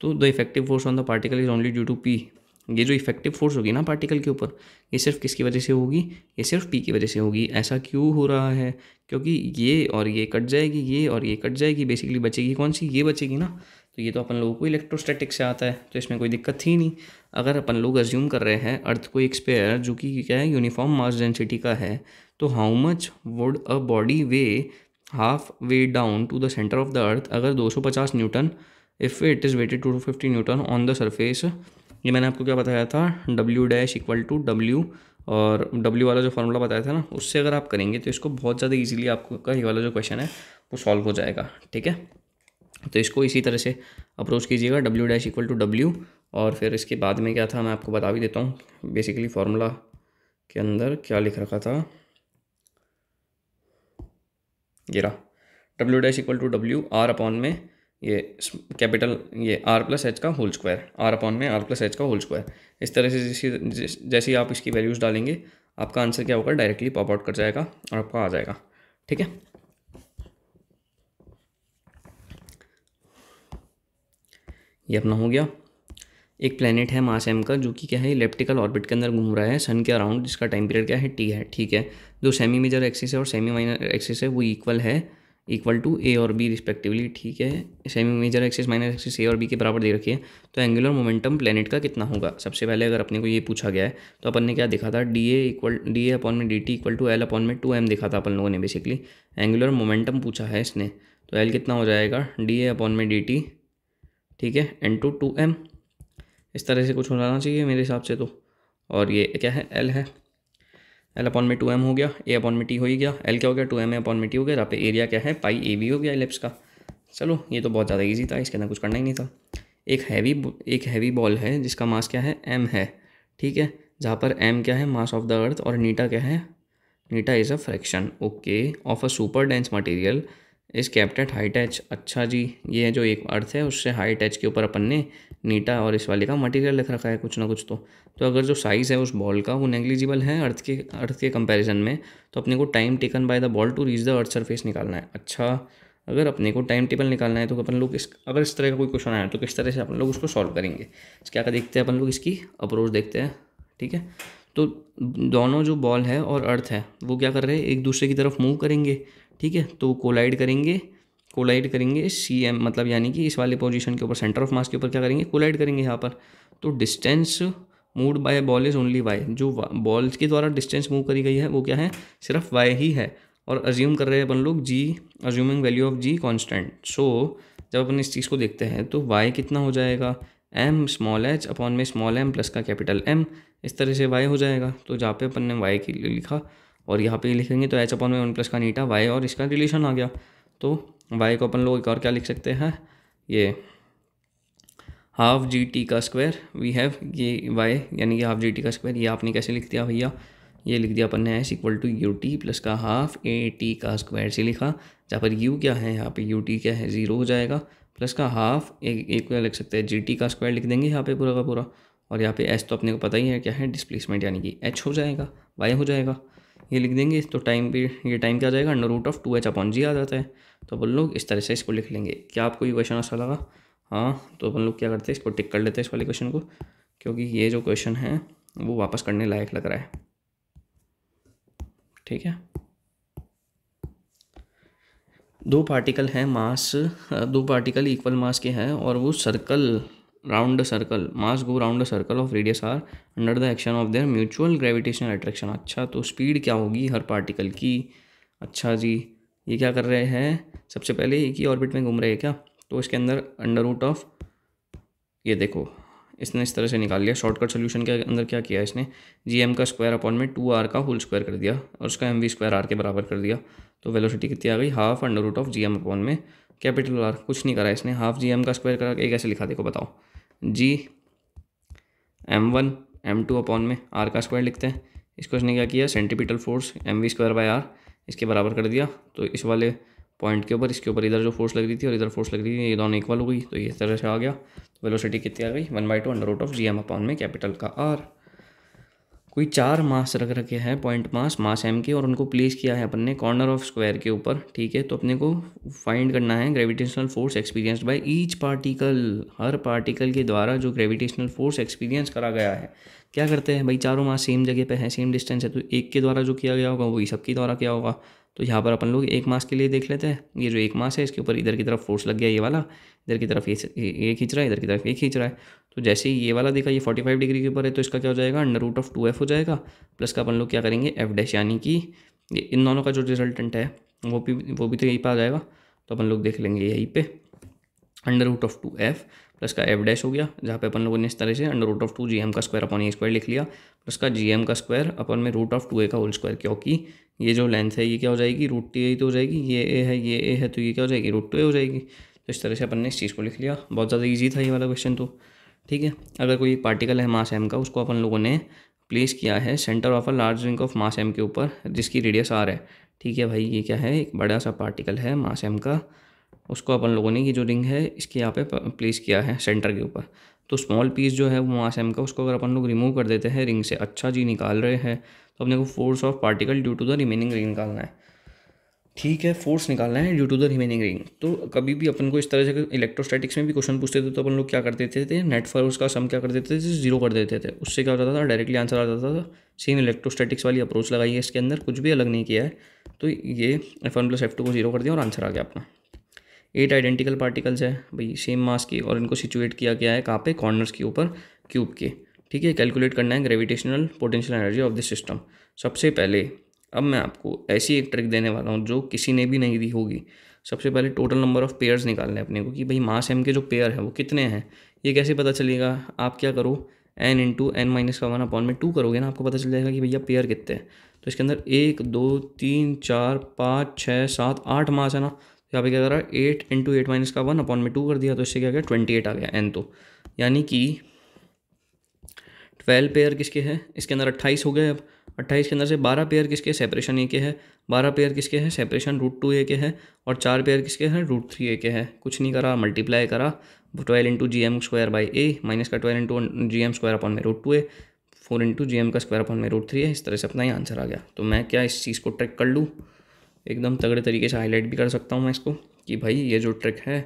तो the effective force on the particle is only due to p. ये जो इफेक्टिव फोर्स होगी ना पार्टिकल के ऊपर, ये सिर्फ किसकी वजह से होगी, ये सिर्फ पी की वजह से होगी। ऐसा क्यों हो रहा है, क्योंकि ये और ये कट जाएगी, ये और ये कट जाएगी, बेसिकली बचेगी कौन सी, ये बचेगी ना। तो ये तो अपन लोगों को इलेक्ट्रोस्टैटिक से आता है, तो इसमें कोई दिक्कत थी नहीं। अगर अपन लोग अज्यूम कर रहे हैं अर्थ को एक स्फीयर जो कि क्या है, यूनिफॉर्म मास डेंसिटी का है, तो how much would a body weigh half way down to the centre of the earth अगर 250 newton, if it is weighted 250 newton on the surface. ये मैंने आपको क्या बताया था, W' = W, और W वाला जो फार्मूला बताया था ना, उससे अगर आप करेंगे तो इसको बहुत ज़्यादा इजीली आपका ये वाला जो क्वेश्चन है वो सॉल्व हो जाएगा। ठीक है, तो इसको इसी तरह से अप्रोच कीजिएगा, W' = W। और फिर इसके बाद में क्या था मैं आपको बता भी देता हूँ। बेसिकली फार्मूला के अंदर क्या लिख रखा था, ये रहा, W' = W, R/में ये कैपिटल ये R+H², R/में R+H²। इस तरह से जैसे आप इसकी वैल्यूज़ डालेंगे आपका आंसर क्या होगा, डायरेक्टली पॉप आउट कर जाएगा और आपका आ जाएगा। ठीक है, ये अपना हो गया। एक प्लेनेट है मास m का जो कि क्या है, इलेप्टिकल ऑर्बिट के अंदर घूम रहा है सन के अराउंड, जिसका टाइम पीरियड क्या है, t है। ठीक है, जो सेमी मेजर एक्सिस है और सेमी माइनर एक्सिस है वो इक्वल टू a और b रिस्पेक्टिवली। ठीक है, semi major axis minor axis a और b के बराबर दे रखी है। तो एंगुलर मोमेंटम प्लेनेट का कितना होगा, सबसे पहले अगर अपने को ये पूछा गया है तो अपन ने क्या देखा था, dA/dt = L/2m देखा था अपन लोगों ने। बेसिकली एंगुलर मोमेंटम पूछा है इसने, तो L कितना हो जाएगा, dA/dt, ठीक है, into 2m। इस तरह से कुछ होना चाहिए मेरे हिसाब से तो। और ये क्या है, L है, L/2m हो गया, A/t हो ही गया, L क्या हो गया, 2m/t हो गया। यहाँ पे एरिया क्या है, πAV हो गया इलिप्स का। चलो ये तो बहुत ज़्यादा इजी था, इसके अंदर कुछ करना ही नहीं था। एक हैवी बॉल है जिसका मास क्या है, m है। ठीक है, जहाँ पर m क्या है, मास ऑफ द अर्थ, और नीटा क्या है, Neeta is a fraction okay of a super dense material is kept at height h। अच्छा जी, ये जो एक अर्थ है उससे हाइट h के ऊपर अपन ने नीटा और इस वाले का मटेरियल लिख रखा है कुछ ना कुछ। तो अगर जो साइज़ है उस बॉल का वो नेग्लिजिबल है अर्थ के कंपैरिजन में, तो अपने को time taken by the ball to reach the earth surface निकालना है। अच्छा, अगर अपने को टाइम टेबल निकालना है तो अपन लोग अगर इस तरह का कोई क्वेश्चन आया तो किस तरह से अपन लोग उसको सॉल्व करेंगे, क्या देखते हैं अपन लोग, इसकी अप्रोच देखते हैं। ठीक है, तो दोनों जो बॉल है और अर्थ है वो क्या कर रहे हैं, एक दूसरे की तरफ मूव करेंगे। ठीक है, तो कोलाइड करेंगे CM, मतलब यानी कि इस वाले पोजीशन के ऊपर, सेंटर ऑफ मास के ऊपर क्या करेंगे, कोलाइड करेंगे यहाँ पर। तो distance moved by ball is only y, जो बॉल्स के द्वारा डिस्टेंस मूव करी गई है वो क्या है, सिर्फ y ही है। और अज्यूम कर रहे हैं अपन लोग g, assuming value of g constant. So जब अपन इस चीज़ को देखते हैं तो y कितना हो जाएगा, m/m प्लस का कैपिटल M, इस तरह से y हो जाएगा। तो जहाँ पे अपन ने y की लिखा और यहाँ पे लिखेंगे तो h/1 प्लस का नीटा y, और इसका रिलेशन आ गया। तो y को अपन लोग एक और क्या लिख सकते हैं, ये ½ वी हैव ये y, यानी कि ½ ये आपने कैसे लिख दिया भैया, ये लिख दिया अपन ने s = ut प्लस का ½ से लिखा, जहाँ पर u क्या है, यहाँ पे ut क्या है, 0 हो जाएगा, प्लस का हाफ एक को लिख सकते हैं GT² लिख देंगे यहाँ पे पूरा का पूरा। और यहाँ पे s तो अपने को पता ही है क्या है, डिस्प्लेसमेंट, यानी कि h हो जाएगा, y हो जाएगा, ये लिख देंगे। तो टाइम पे ये टाइम क्या आ जाएगा, √2h/g आ जाता है। तो अपन लोग इस तरह से इसको लिख लेंगे। क्या आपको ये क्वेश्चन अच्छा लगा? हाँ, तो अपन लोग क्या करते हैं, इसको टिक कर लेते हैं इस वाले क्वेश्चन को, क्योंकि ये जो क्वेश्चन है वो वापस करने लायक लग रहा है। ठीक है, दो पार्टिकल इक्वल मास के हैं और वो round circle mass go round the circle of radius r under the action of their mutual gravitational attraction. अच्छा, तो स्पीड क्या होगी हर पार्टिकल की? अच्छा जी, ये क्या कर रहे हैं, सबसे पहले एक ही ऑर्बिट में घूम रहे हैं क्या, तो इसके अंदर अंडर रूट ऑफ, ये देखो इसने इस तरह से निकाल लिया। शॉर्टकट सोल्यूशन के अंदर क्या किया इसने, जी का स्क्वायर अपॉन में 2r का होल स्क्वायर कर दिया और उसका एम वी स्क्वायर आर के बराबर कर दिया। तो वेलोसिटी कितनी आ गई, half under root of g m upon में कैपिटल आर। कुछ नहीं करा इसने, हाफ जी एम का स्क्वायर करा के कैसे लिखा देखो बताओ, जी m1 m2 अपॉन में आर का स्क्वायर लिखते हैं। इसको इसने क्या किया, centripetal force m v square by r इसके बराबर कर दिया। तो इस वाले पॉइंट के ऊपर, इसके ऊपर इधर जो फोर्स लग रही थी और इधर फोर्स लग रही थी, ये दोनों इक्वल हो गई, तो ये इस तरह से आ गया। तो वेलोसिटी कितनी आ गई, 1/2 under root of g m upon में कैपिटल का आर। कोई 4 मास रख रखे हैं, पॉइंट मास एम के, और उनको प्लेस किया है अपन ने कॉर्नर ऑफ स्क्वायर के ऊपर, ठीक है। तो अपने को फाइंड करना है gravitational force experienced by each particle, her particle के द्वारा जो ग्रेविटेशनल फोर्स एक्सपीरियंस करा गया है। क्या करते हैं भाई, चारों मास सेम जगह पे है, सेम डिस्टेंस है, तो एक के द्वारा जो किया गया होगा वही सबके द्वारा किया होगा। तो यहाँ पर अपन लोग एक मास के लिए देख लेते हैं, ये जो एक मास है इसके ऊपर इधर की तरफ फोर्स लग गया ये वाला, इधर की तरफ ये खींच रहा है, इधर की तरफ ये खींच रहा है। तो जैसे ही ये वाला देखा ये 45 डिग्री के ऊपर है, तो इसका क्या हो जाएगा, अंडर रूट ऑफ 2f हो जाएगा, प्लस का अपन लोग क्या करेंगे एफ डैश, यानी कि इन दोनों का जो रिजल्टेंट है वो भी तो यहीं पर आ जाएगा। तो अपन लोग देख लेंगे यहीं पे under root of 2f plus का एफ डैश हो गया, जहाँ पे अपन लोगों ने इस तरह से अंडर रूट ऑफ 2 GM का स्क्वायर अपॉन ए स्क्वायर लिख लिया, प्लस का GM का स्क्वायर अपॉन में रूट ऑफ 2a का होल स्क्वायर, क्योंकि ये जो लेंथ है ये क्या हो जाएगी, रूट टी तो हो जाएगी, ये ए है तो ये क्या हो जाएगी, रूट 2a हो जाएगी। तो इस तरह से अपन ने इस चीज़ को लिख लिया। बहुत ज़्यादा ईजी था ये वाला क्वेश्चन तो, ठीक है। अगर कोई पार्टिकल है मास m का, उसको अपन लोगों ने प्लेस किया है centre of a large ring of mass m के ऊपर जिसकी रेडियस r है, ठीक है भाई। ये क्या है, एक बड़ा सा पार्टिकल है मास m का, उसको अपन लोगों ने ये जो रिंग है इसके यहाँ पे प्लेस किया है सेंटर के ऊपर। तो स्मॉल पीस जो है वो मास m का, उसको अगर अपन लोग रिमूव कर देते हैं रिंग से, अच्छा जी निकाल रहे हैं, तो अपने को force of particle due to the remaining ring निकालना है, ठीक है। फोर्स निकालना है due to the remaining ring. तो कभी भी अपन को इस तरह से इलेक्ट्रोस्टैटिक्स में भी क्वेश्चन पूछते थे तो अपन लोग क्या कर देते थे, नेट फोर्स का सम क्या कर देते थे, 0 कर देते थे। उससे क्या हो जाता था, डायरेक्टली आंसर आ जाता था। सेम इलेक्ट्रोस्टैटिक्स वाली अप्रोच लगाई है इसके अंदर, कुछ भी अलग नहीं किया है। तो ये F1 + F2 को 0 कर दिया और आंसर आ गया अपना। 8 आइडेंटिकल पार्टिकल्स है भाई सेम मास की, और इनको सिचुएट किया गया है कहाँ पे, कॉर्नर्स के ऊपर क्यूब के, ठीक है। कैलकुलेट करना है gravitational potential energy of this system. सबसे पहले अब मैं आपको ऐसी एक ट्रिक देने वाला हूँ जो किसी ने भी नहीं दी होगी। सबसे पहले टोटल नंबर ऑफ पेयर्स निकालने हैं अपने को, कि भाई मास m के जो पेयर है वो कितने हैं। ये कैसे पता चलेगा, आप क्या करो, n × n-1/2 करोगे ना, आपको पता चल जाएगा कि भैया पेयर कितने हैं। तो इसके अंदर 1 2 3 4 5 6 7 8 मास है ना, तो यहाँ पे क्या करा, 8 × 8-1/2 कर दिया, तो इससे क्या गया 28 आ गया n। तो यानी कि 12 पेयर किसके हैं, इसके अंदर 28 हो गए। अब 28 के अंदर से 12 पेयर किसके, सेपरेशन ए के है, 12 पेयर किसके हैं, सेपरेशन √2a के है, और 4 पेयर किसके हैं, √3a के हैं। कुछ नहीं करा, मल्टीप्लाई करा 12 × GM² माइनस का 12 × GM² अपॉन में √2a, 4 × GM का स्क्वायर अपॉन में √3a। इस तरह से अपना ही आंसर आ गया। तो मैं क्या इस चीज़ को ट्रिक कर लूँ, एकदम तगड़े तरीके से हाईलाइट भी कर सकता हूँ मैं इसको, कि भाई ये जो ट्रिक है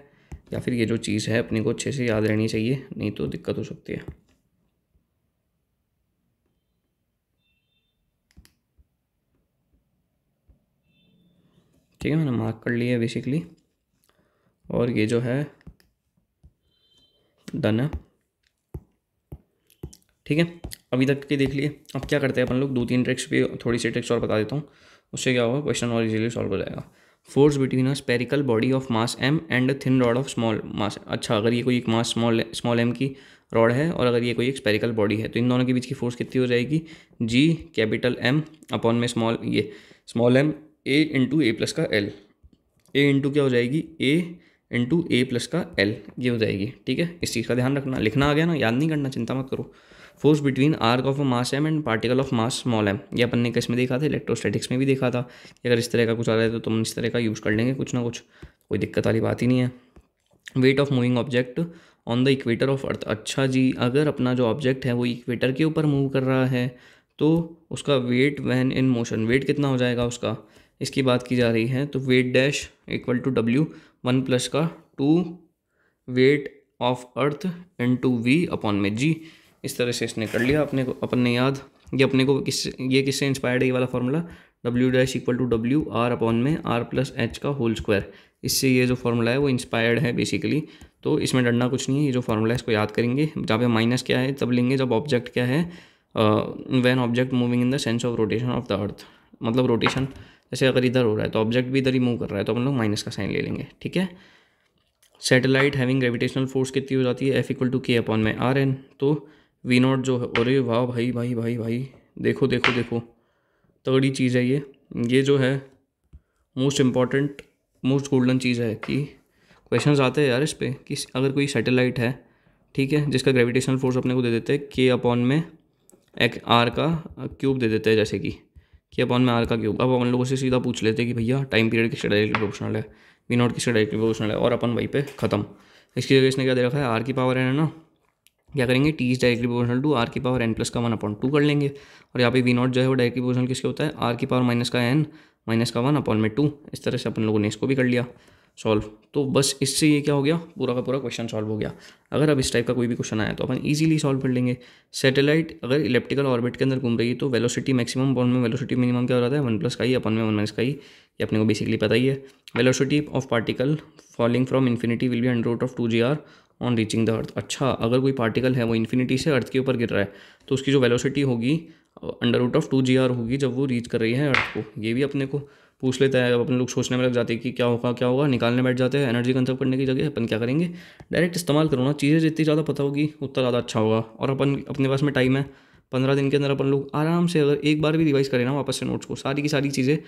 या फिर ये जो चीज़ है अपने को अच्छे से याद रहनी चाहिए, नहीं तो दिक्कत हो सकती है। ठीक है, मैंने मार्क कर लिया बेसिकली, और ये जो है डन है, ठीक है। अभी तक के देख लिए। अब क्या करते हैं अपन लोग, 2-3 ट्रिक्स भी, थोड़ी सी ट्रिक्स और बता देता हूँ, उससे क्या होगा क्वेश्चन और इजीली सॉल्व हो जाएगा। Force between a spherical body of mass m and a thin rod of small mass. अच्छा, अगर ये कोई एक मास स्मॉल m की रॉड है और अगर ये कोई एक स्पेरिकल बॉडी है, तो इन दोनों के बीच की फोर्स कितनी हो जाएगी, G कैपिटल M अपॉन में small m A × A plus का L, A इंटू क्या हो जाएगी, A × A प्लस का L, ये हो जाएगी, ठीक है। इस चीज़ का ध्यान रखना, लिखना आ गया ना, याद नहीं करना, चिंता मत करो। Force between arc of a mass m and particle of mass small m, ये अपन ने किस में देखा था, इलेक्ट्रोस्टैटिक्स में भी देखा था कि अगर इस तरह का कुछ आ रहा है तो तुम इस तरह का यूज़ कर लेंगे कुछ ना कुछ, कोई दिक्कत वाली बात ही नहीं है। Weight of moving object on the equator of earth. अच्छा जी, अगर अपना जो ऑब्जेक्ट है वो इक्वेटर के ऊपर मूव कर रहा है तो उसका weight when in motion, weight कितना हो जाएगा उसका, इसकी बात की जा रही है। तो weight dash equal to W 1 plus का 2 weight of earth × V upon में G। इस तरह से इसने कर लिया अपने को, अपन ने याद, ये अपने को ये किससे इंस्पायर्ड है, ये वाला formula W dash equal to W R upon में R प्लस H का होल स्क्वायर, इससे ये जो फार्मूला है वो इंस्पायर्ड है बेसिकली। तो इसमें डरना कुछ नहीं है, ये जो फार्मूला है इसको याद करेंगे। जहाँ पे माइनस क्या है तब लेंगे जब ऑब्जेक्ट क्या है, when object moving in the sense of rotation of the अर्थ, मतलब रोटेशन जैसे अगर इधर हो रहा है तो ऑब्जेक्ट भी इधर ही मूव कर रहा है, तो अपन लोग माइनस का साइन ले लेंगे, ठीक है। सैटेलाइट हैविंग ग्रेविटेशनल फोर्स कितनी हो जाती है, F=K/r/n। तो V0 जो है, अरे वाह भाई भाई भाई भाई, देखो देखो देखो, तगड़ी चीज़ है ये जो है मोस्ट इम्पॉर्टेंट, मोस्ट गोल्डन चीज़ है कि क्वेश्चंस आते हैं यार इस पे, कि अगर कोई सैटेलाइट है, ठीक है, जिसका ग्रेविटेशनल फोर्स अपने को दे देते हैं K/r का क्यूब दे देते हैं, जैसे कि K/r का क्यूब। अब अपन लोगों से सीधा पूछ लेते हैं कि भैया टाइम पीरियड किससे डायरेक्टली प्रोपोर्शनल है, V0 किससे डायरेक्टली प्रोपोर्शनल है, और अपन वहीं पे ख़त्म। इसकी जगह इसने क्या दे रखा है, r⁴n है ना, क्या करेंगे, T is directly proportional to r⁴n+1/2 कर लेंगे। और यहाँ पे V0 जो है वो डायरेक्टली प्रोपोर्शनल किसके होता है, r⁻n-1/2। इस तरह से अपन लोगों ने इसको भी कर लिया सॉल्व। तो बस इससे ये क्या हो गया, पूरा का पूरा क्वेश्चन सॉल्व हो गया। अगर अब इस टाइप का कोई भी क्वेश्चन आया तो अपन इजीली सॉल्व कर लेंगे। सैटेलाइट अगर इलेप्टिकल ऑर्बिट के अंदर घूम रही है तो वेलोसिटी मैक्सिमम अपॉन में वेलोसिटी मिनिमम क्या हो जाता है, 1+i/(1 - i)। ये अपने को बेसिकली पता ही है। Velocity of particle falling from infinity will be √2gr on reaching the अर्थ। अच्छा, अगर कोई पार्टिकल है वो इन्फिनिटी से अर्थ के ऊपर गिर रहा है तो उसकी जो वेलोसिटी होगी √2gr होगी जब वो रीच कर रही है अर्थ को। ये भी अपने को पूछ लेता है। अब अपन लोग सोचने में लग जाते हैं कि क्या होगा, निकालने बैठ जाते हैं। एनर्जी कंजर्व करने की जगह अपन क्या करेंगे, डायरेक्ट इस्तेमाल करो ना। चीज़ें जितनी ज़्यादा पता होगी उतना ज़्यादा अच्छा होगा। और अपन अपने पास में टाइम है, 15 दिन के अंदर अपन लोग आराम से अगर एक बार भी रिवाइज करें ना वापस से नोट्स को, सारी की सारी चीज़ें,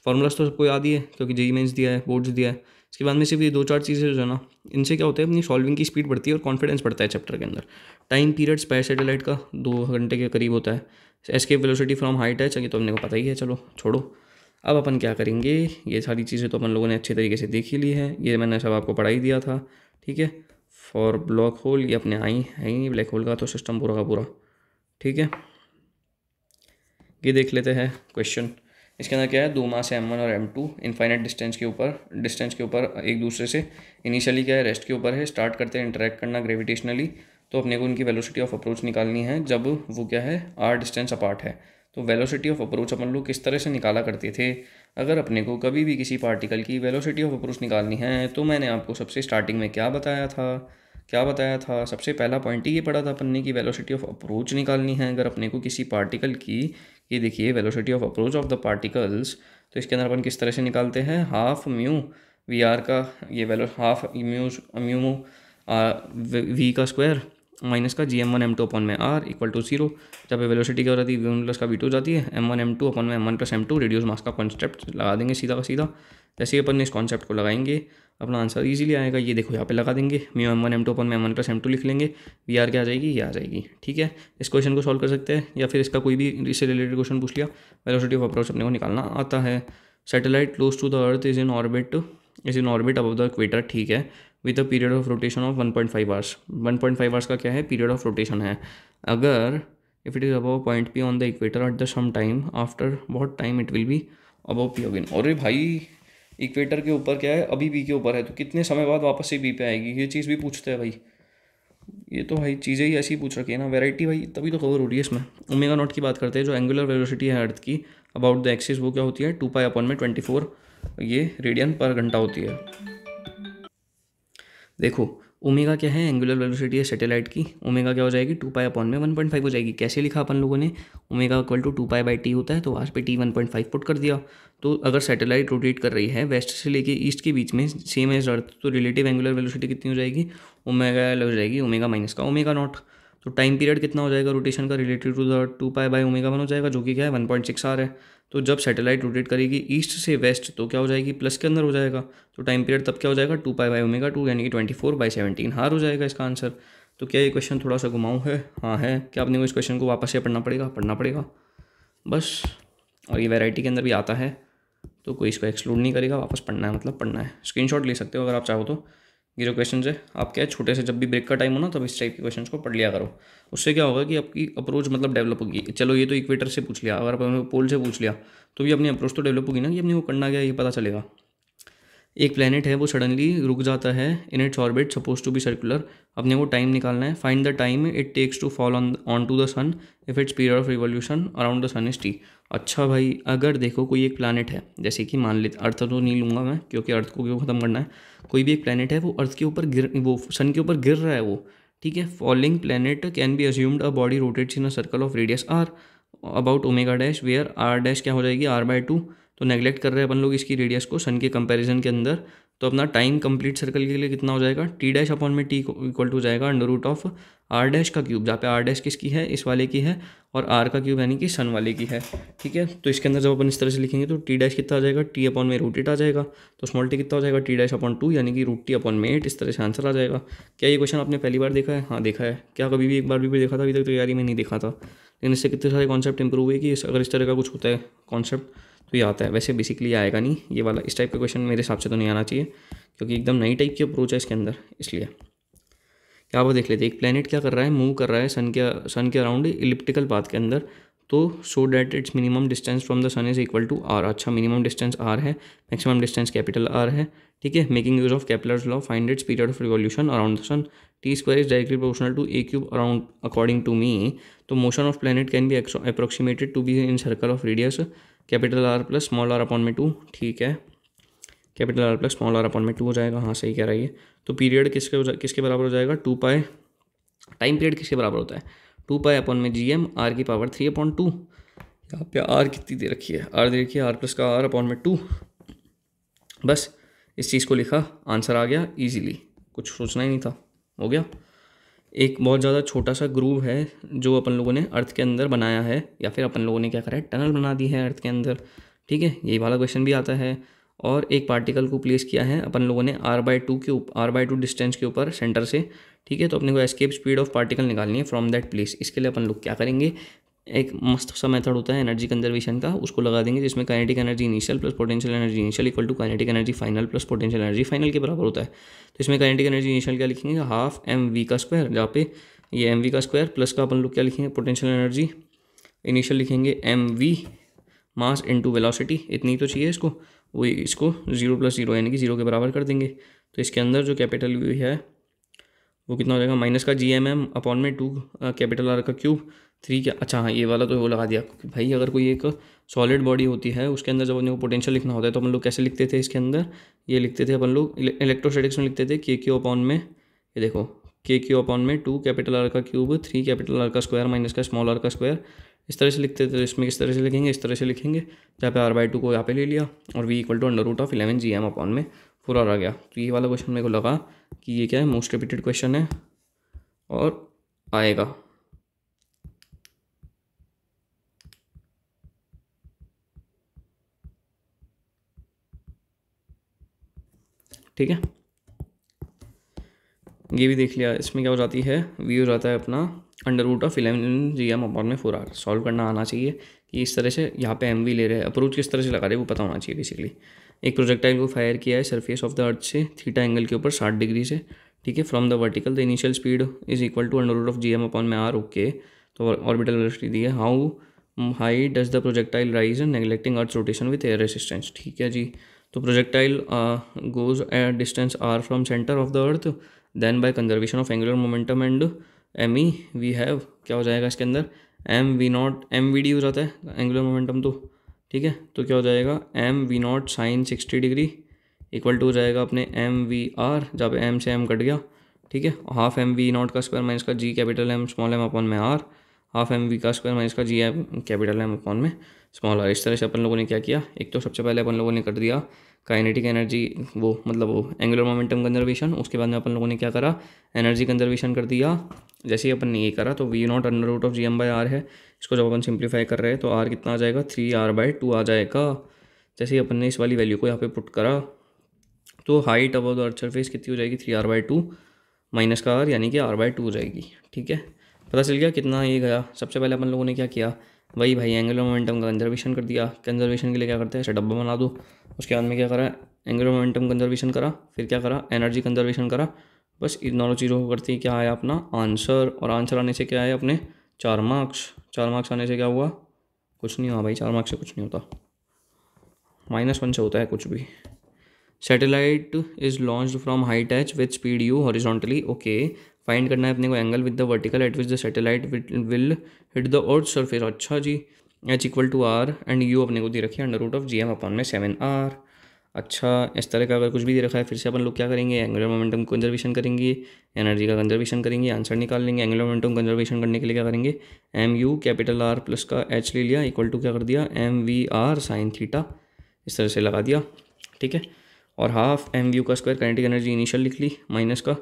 फार्मूलाज तो सबको याद ही है क्योंकि जेईई मेंस दिया है, बोर्ड्स दिया है। इसके बाद में सिर्फ ये 2-4 चीज़ें जो है ना, इनसे क्या होता है, अपनी सॉल्विंग की स्पीड बढ़ती है और कॉन्फिडेंस बढ़ता है चैप्टर के अंदर। टाइम पीरियड स्पेस सैटेलाइट का 2 घंटे के करीब होता है। एस्केप वेलोसिटी फ्रॉम हाइट है, चाहिए तो अपने को पता ही है, चलो छोड़ो। अब अपन क्या करेंगे, ये सारी चीज़ें तो अपन लोगों ने अच्छे तरीके से देख ही ली है, ये मैंने सब आपको पढ़ा ही दिया था, ठीक है। फॉर ब्लैक होल ये अपने आई है ही, ब्लैक होल का तो सिस्टम पूरा का पूरा, ठीक है। ये देख लेते हैं क्वेश्चन। इसके अंदर क्या है, 2 मास है M1 और M2 इनफाइनाइट डिस्टेंस के ऊपर एक दूसरे से। इनिशियली क्या है, रेस्ट के ऊपर है, स्टार्ट करते हैं इंटरेक्ट करना ग्रेविटेशनली। तो अपने को उनकी वेलोसिटी ऑफ अप्रोच निकालनी है जब वो क्या है, r डिस्टेंस अपार्ट है। तो वेलोसिटी ऑफ अप्रोच अपन लोग किस तरह से निकाला करते थे, अगर अपने को कभी भी किसी पार्टिकल की वेलोसिटी ऑफ अप्रोच निकालनी है तो मैंने आपको सबसे स्टार्टिंग में क्या बताया था, सबसे पहला पॉइंट ही ये पढ़ा था अपन ने कि वेलोसिटी ऑफ अप्रोच निकालनी है अगर अपने को किसी पार्टिकल की। ये देखिए velocity of approach of the particles, तो इसके अंदर अपन किस तरह से निकालते हैं, हाफ म्यू वी आर का ये हाफ म्यू वी का स्क्वायर माइनस का gm1m2/r इक्वल टू 0। जब वेलोसिटी क्या हो जाती है, v1 प्लस का v2 जाती है, m1m2/m1+m2 रिड्यूस मास का कॉन्सेप्ट लगा देंगे सीधा का सीधा। जैसे ही अपन इस कॉन्सेप्ट को लगाएंगे अपना आंसर इजीली आएगा। ये देखो यहाँ पे लगा देंगे, μm1m2/m1+m2 लिख लेंगे, वी आर क्या आ जाएगी, ये आ जाएगी, ठीक है। इस क्वेश्चन को सॉल्व कर सकते हैं या फिर इसका कोई भी इससे रिलेटेड क्वेश्चन पूछ लिया। वेलोसिटी ऑफ अप्रोच अपने को निकालना आता है। Satellite close to the earth is in orbit above the equator, ठीक है, with a period of rotation of 1.5 hours. 1.5 hours का क्या है, पीरियड ऑफ रोटेशन है। अगर if it is above point P on the equator at the same time, after बहुत time it will be above P again. अरे भाई, equator के ऊपर क्या है, अभी बी के ऊपर है, तो कितने समय बाद वापस से बी पे आएगी, ये चीज़ भी पूछते हैं भाई। ये तो भाई चीज़ें ही ऐसी पूछ रखी है ना, वैरायटी भाई, तभी तो कवर हो रही है इसमें। ओमेगा नॉट की बात करते हैं, जो एंगुलर वेलोसिटी है अर्थ की अबाउट द एक्सिस, वो क्या होती है, 2π/24 ये रेडियन पर घंटा होती है। देखो ओमेगा क्या है, एंगुलर वेलोसिटी है सैटेलाइट की, ओमेगा क्या हो जाएगी, 2π/1.5 हो जाएगी। कैसे लिखा अपन लोगों ने, ओमेगा इक्वल टू 2π/t होता है, तो आज पे t 1.5 पुट कर दिया। तो अगर सैटेलाइट रोटेट कर रही है वेस्ट से लेके ईस्ट के बीच में, सेम एज अर्थ, तो रिलेटिव एंगुलर वेलोसिटी कितनी हो जाएगी, ओमेगा हो जाएगी ओमेगा माइनस का ओमेगा नॉट। तो टाइम पीरियड कितना हो जाएगा रोटेशन का, रिलेटेड टू द 2π/ω1 हो जाएगा, जो कि क्या है 1.6 आर है। तो जब सैटेलाइट रोटेट करेगी ईस्ट से वेस्ट तो क्या हो जाएगी, प्लस के अंदर हो जाएगा। तो टाइम पीरियड तब क्या हो जाएगा, 2π/ω2 यानी कि 24/17 हार हो जाएगा इसका आंसर। तो क्या ये क्वेश्चन थोड़ा सा घुमाऊ है, हाँ है। क्या आपने को इस क्वेश्चन को वापस से पढ़ना पड़ेगा बस। और ये वैरायटी के अंदर भी आता है, तो कोई इसको एक्सक्लूड नहीं करेगा, वापस पढ़ना है मतलब पढ़ना है। स्क्रीनशॉट ले सकते हो अगर आप चाहो तो। ये जो क्वेश्चन है आप क्या है, छोटे से जब भी ब्रेक का टाइम हो ना तब इस टाइप के क्वेश्चन को पढ़ लिया करो। उससे क्या होगा कि आपकी अप्रोच मतलब डेवलप होगी। चलो ये तो इक्वेटर से पूछ लिया, अगर आपने पोल से पूछ लिया तो भी अपनी अप्रोच तो डेवलप होगी ना, कि अपने को करना क्या ये पता चलेगा। एक प्लेनेट है वो सडनली रुक जाता है in its orbit suppose to be circular, अपने को टाइम निकालना है। Find the time it takes to fall on to the sun if its period of revolution around the sun is t. अच्छा भाई, अगर देखो कोई एक प्लानट है, जैसे कि मान लेते, अर्थ तो नहीं लूँगा मैं क्योंकि अर्थ को क्यों ख़त्म करना है, कोई भी एक प्लानट है वो अर्थ के ऊपर वो सन के ऊपर गिर रहा है वो, ठीक है। Falling planet can be assumed a body rotates in a circle of radius r about omega dash where r dash क्या हो जाएगी, r/2। तो नेगलेक्ट कर रहे हैं अपन लोग इसकी रेडियस को सन के कंपैरिजन के अंदर। तो अपना टाइम कंप्लीट सर्कल के लिए कितना हो जाएगा, टी डैश अपॉन में टी इक्वल टू जाएगा under root of r dash का क्यूब, जहाँ पे आर डैश किसकी है, इस वाले की है, और आर का क्यूब यानी कि सन वाले की है। ठीक है, तो इसके अंदर जब अपन इस तरह से लिखेंगे तो टी डैश कितना आ जाएगा, टी अपॉन में रूट 8 आ जाएगा। तो स्मॉल टी कितना हो जाएगा, टी डैश अपॉन 2 यानी कि रूट टी अपॉन में 8। इस तरह से आंसर आ जाएगा। क्या ये क्वेश्चन आपने पहली बार देखा है? हाँ देखा है। क्या कभी भी एक बार भी देखा था? अभी तक तैयारी में नहीं देखा था, लेकिन इससे कितने सारे कॉन्सेप्ट इंप्रूव हुए कि अगर इस तरह का कुछ होता है कॉन्सेप्ट तो ये आता है। वैसे बेसिकली आएगा नहीं ये वाला, इस टाइप का क्वेश्चन मेरे हिसाब से तो नहीं आना चाहिए, क्योंकि एकदम नई टाइप की अप्रोच है इसके अंदर। इसलिए क्या आप देख लेते हैं, एक प्लेनेट क्या कर रहा है, मूव कर रहा है सन के अराउंड इलिप्टिकल पाथ के अंदर, तो so that its minimum distance from the sun is equal to R. अच्छा, मिनिमम डिस्टेंस आर है, मैक्सिमम डिस्टेंस कैपिटल आर है। ठीक है, making use of Kepler's law, find its period of revolution around the sun, T square is directly proportional to a cube around according to me. तो motion of planet can be approximated to be in circle of radius capital are plus small are upon में 2। ठीक है, capital are plus small are upon में 2 हो जाएगा। हाँ सही कह रहा है ये। तो पीरियड किसके बराबर हो जाएगा, 2 पाई। टाइम पीरियड किसके बराबर होता है, 2 पाई अपॉन में जी एम आर की पावर 3/2। यहाँ पे आर कितनी दे रखी है, आर दे रखी है आर प्लस का आर अपॉन में 2। बस इस चीज़ को लिखा, आंसर आ गया ईजिली, कुछ सोचना ही नहीं था, हो गया। एक बहुत ज़्यादा छोटा सा ग्रूव है जो अपन लोगों ने अर्थ के अंदर बनाया है, या फिर अपन लोगों ने क्या करा है, टनल बना दी है अर्थ के अंदर। ठीक है, यही वाला क्वेश्चन भी आता है। और एक पार्टिकल को प्लेस किया है अपन लोगों ने r/2 डिस्टेंस के ऊपर सेंटर से। ठीक है, तो अपने को एस्केप स्पीड ऑफ पार्टिकल निकालनी है फ्रॉम दैट प्लेस। इसके लिए अपन लोग क्या करेंगे, एक मस्त सा मेथड होता है एनर्जी कंजर्वेशन का, उसको लगा देंगे, जिसमें kinetic energy initial plus potential energy initial equal to kinetic energy final plus potential energy final के बराबर होता है। तो इसमें काइनेटिक एनर्जी इनिशियल क्या लिखेंगे, हाफ एम वी का स्क्वायर, जहाँ पे ये एम वी का स्क्वायर प्लस का अपन लोग क्या लिखेंगे, पोटेंशियल एनर्जी इनिशियल लिखेंगे m v mass into velocity, इतनी तो चाहिए इसको, वही इसको 0 + 0 यानी कि 0 के बराबर कर देंगे। तो इसके अंदर जो कैपिटल वी है वो कितना हो जाएगा, माइनस का GMM अपॉन में 2 कैपिटल आर का क्यूब 3 क्या, अच्छा हाँ ये वाला तो वो लगा दिया। भाई अगर कोई एक सॉलिड बॉडी होती है उसके अंदर जब अपने को पोटेंशियल लिखना होता है तो अपन लोग कैसे लिखते थे, इसके अंदर ये लिखते थे अपन लोग इलेक्ट्रोस्टैटिक्स में लिखते थे KQ अपॉन में, ये देखो KQ अपॉन में 2 कैपिटल आर का क्यूब 3 कैपिटल आर का स्क्वायर माइनस का स्मॉल आर का स्क्वायर, इस तरह से लिखते थे। तो इसमें किस तरह से लिखेंगे, इस तरह से लिखेंगे, जहाँ पे r/2 को यहाँ पे ले लिया और v equal to under root of 11 GM upon में 4r आ गया। तो ये वाला क्वेश्चन मेरे को लगा कि ये क्या है, मोस्ट रिपीटेड क्वेश्चन है और आएगा। ठीक है, ये भी देख लिया। इसमें क्या हो जाती है, वी हो जाता है अपना under root of 11 GM upon में 4r। सॉल्व करना आना चाहिए कि इस तरह से यहाँ पे एम वी ले रहे हैं, अप्रोच किस तरह से लगा रहे हैं वो पता होना चाहिए बेसिकली। एक प्रोजेक्टाइल को फायर किया है सरफेस ऑफ द अर्थ से थीटा एंगल के ऊपर 60 डिग्री से। ठीक है, from the vertical the initial speed is equal to under root of GM upon में r। ओके, तो ऑर्बिटल वेलोसिटी दी है। How high does the projectile rise neglecting earth rotation with air resistance. ठीक है जी, तो projectile goes at distance r from centre of the earth, then by conservation of angular momentum and ME we have, क्या हो जाएगा इसके अंदर, MV0 MVD हो जाता है एंगुलर मोमेंटम। तो ठीक है, तो क्या हो जाएगा MV0 sign 60 degree equal to हो जाएगा अपने MVR, जहाँ पे M से M कट गया। ठीक है, हाफ MV0 का स्क्वायर माइनस का G capital M small m upon में R, हाफ MV का स्क्वायर माइनस का GM कैपिटल M अपॉन में स्मॉल r। इस तरह से अपन लोगों ने क्या किया, एक तो सबसे पहले अपन लोगों ने कर दिया काइनेटिक एनर्जी, वो मतलब वो एंगुलर मोमेंटम कंजर्वेशन। उसके बाद में अपन लोगों ने क्या करा, एनर्जी कंजर्वेशन कर दिया। जैसे ही अपन ने ये करा तो V0 under root of GM/R है, इसको जब अपन सिंप्लीफाई कर रहे हैं तो R कितना आ जाएगा, 3r/2 आ जाएगा। जैसे ही अपन ने इस वाली वैल्यू को यहाँ पे पुट करा तो height above the earth surface कितनी हो जाएगी, 3r/2 माइनस का r यानी कि r/2 हो जाएगी। ठीक है, पता चल गया कितना ये गया। सबसे पहले अपन लोगों ने क्या किया, वही भाई एंगुलर मोमेंटम का कंजर्वेशन कर दिया। कंजर्वेशन के लिए क्या करते हैं, ऐसा डब्बा बना दो। उसके बाद में क्या करा, एंगुलर मोमेंटम कंजर्वेशन करा, फिर क्या करा, एनर्जी कंजर्वेशन करा। बस इन दोनों चीज़ों को करते ही क्या आया अपना आंसर, और आंसर आने से क्या आया अपने 4 मार्क्स। 4 मार्क्स आने से क्या हुआ, कुछ नहीं हुआ भाई, 4 मार्क्स से कुछ नहीं होता, -1 से होता है कुछ भी। Satellite is launched from height h with speed u horizontally. Okay, find करना है अपने को angle with the vertical at which the satellite will hit the earth surface. अच्छा जी, h equal to r and u अपने को दे रखी है under root of GM upon में 7r। अच्छा, इस तरह का अगर कुछ भी दे रखा है, फिर से अपन लोग क्या करेंगे, एंगुलर मोमेंटम कंजर्वेशन करेंगे, एनर्जी का कंजर्वेशन करेंगे, आंसर निकाल लेंगे। एंगुलर मोमेंटम कंजर्वेशन करने के लिए क्या करेंगे, MU कैपिटल R प्लस का H ले लिया इक्वल टू क्या कर दिया, MVR साइन थीटा। इस तरह से लगा दिया, ठीक है। और हाफ एम यू का स्क्वायर काइनेटिक एनर्जी इनिशियल लिख ली माइनस का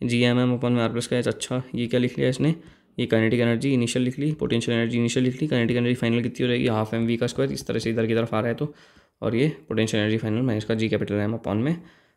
जी एम एम अपन में आर प्लस का एच। अच्छा ये क्या लिख लिया इसने, ये काइनेटिक एनर्जी इनिशियल लिख ली, पोटेंशियल एनर्जी इनिशियल लिख ली, काइनेटिक एनर्जी फाइनल कितनी हो जाएगी हाफ एम वी का स्क्वायर, इस तरह से इधर की तरफ आ रहा है तो। और ये पोटेंशियल एनर्जी फाइनल माइनस का जी कैपिटल एम अपॉन में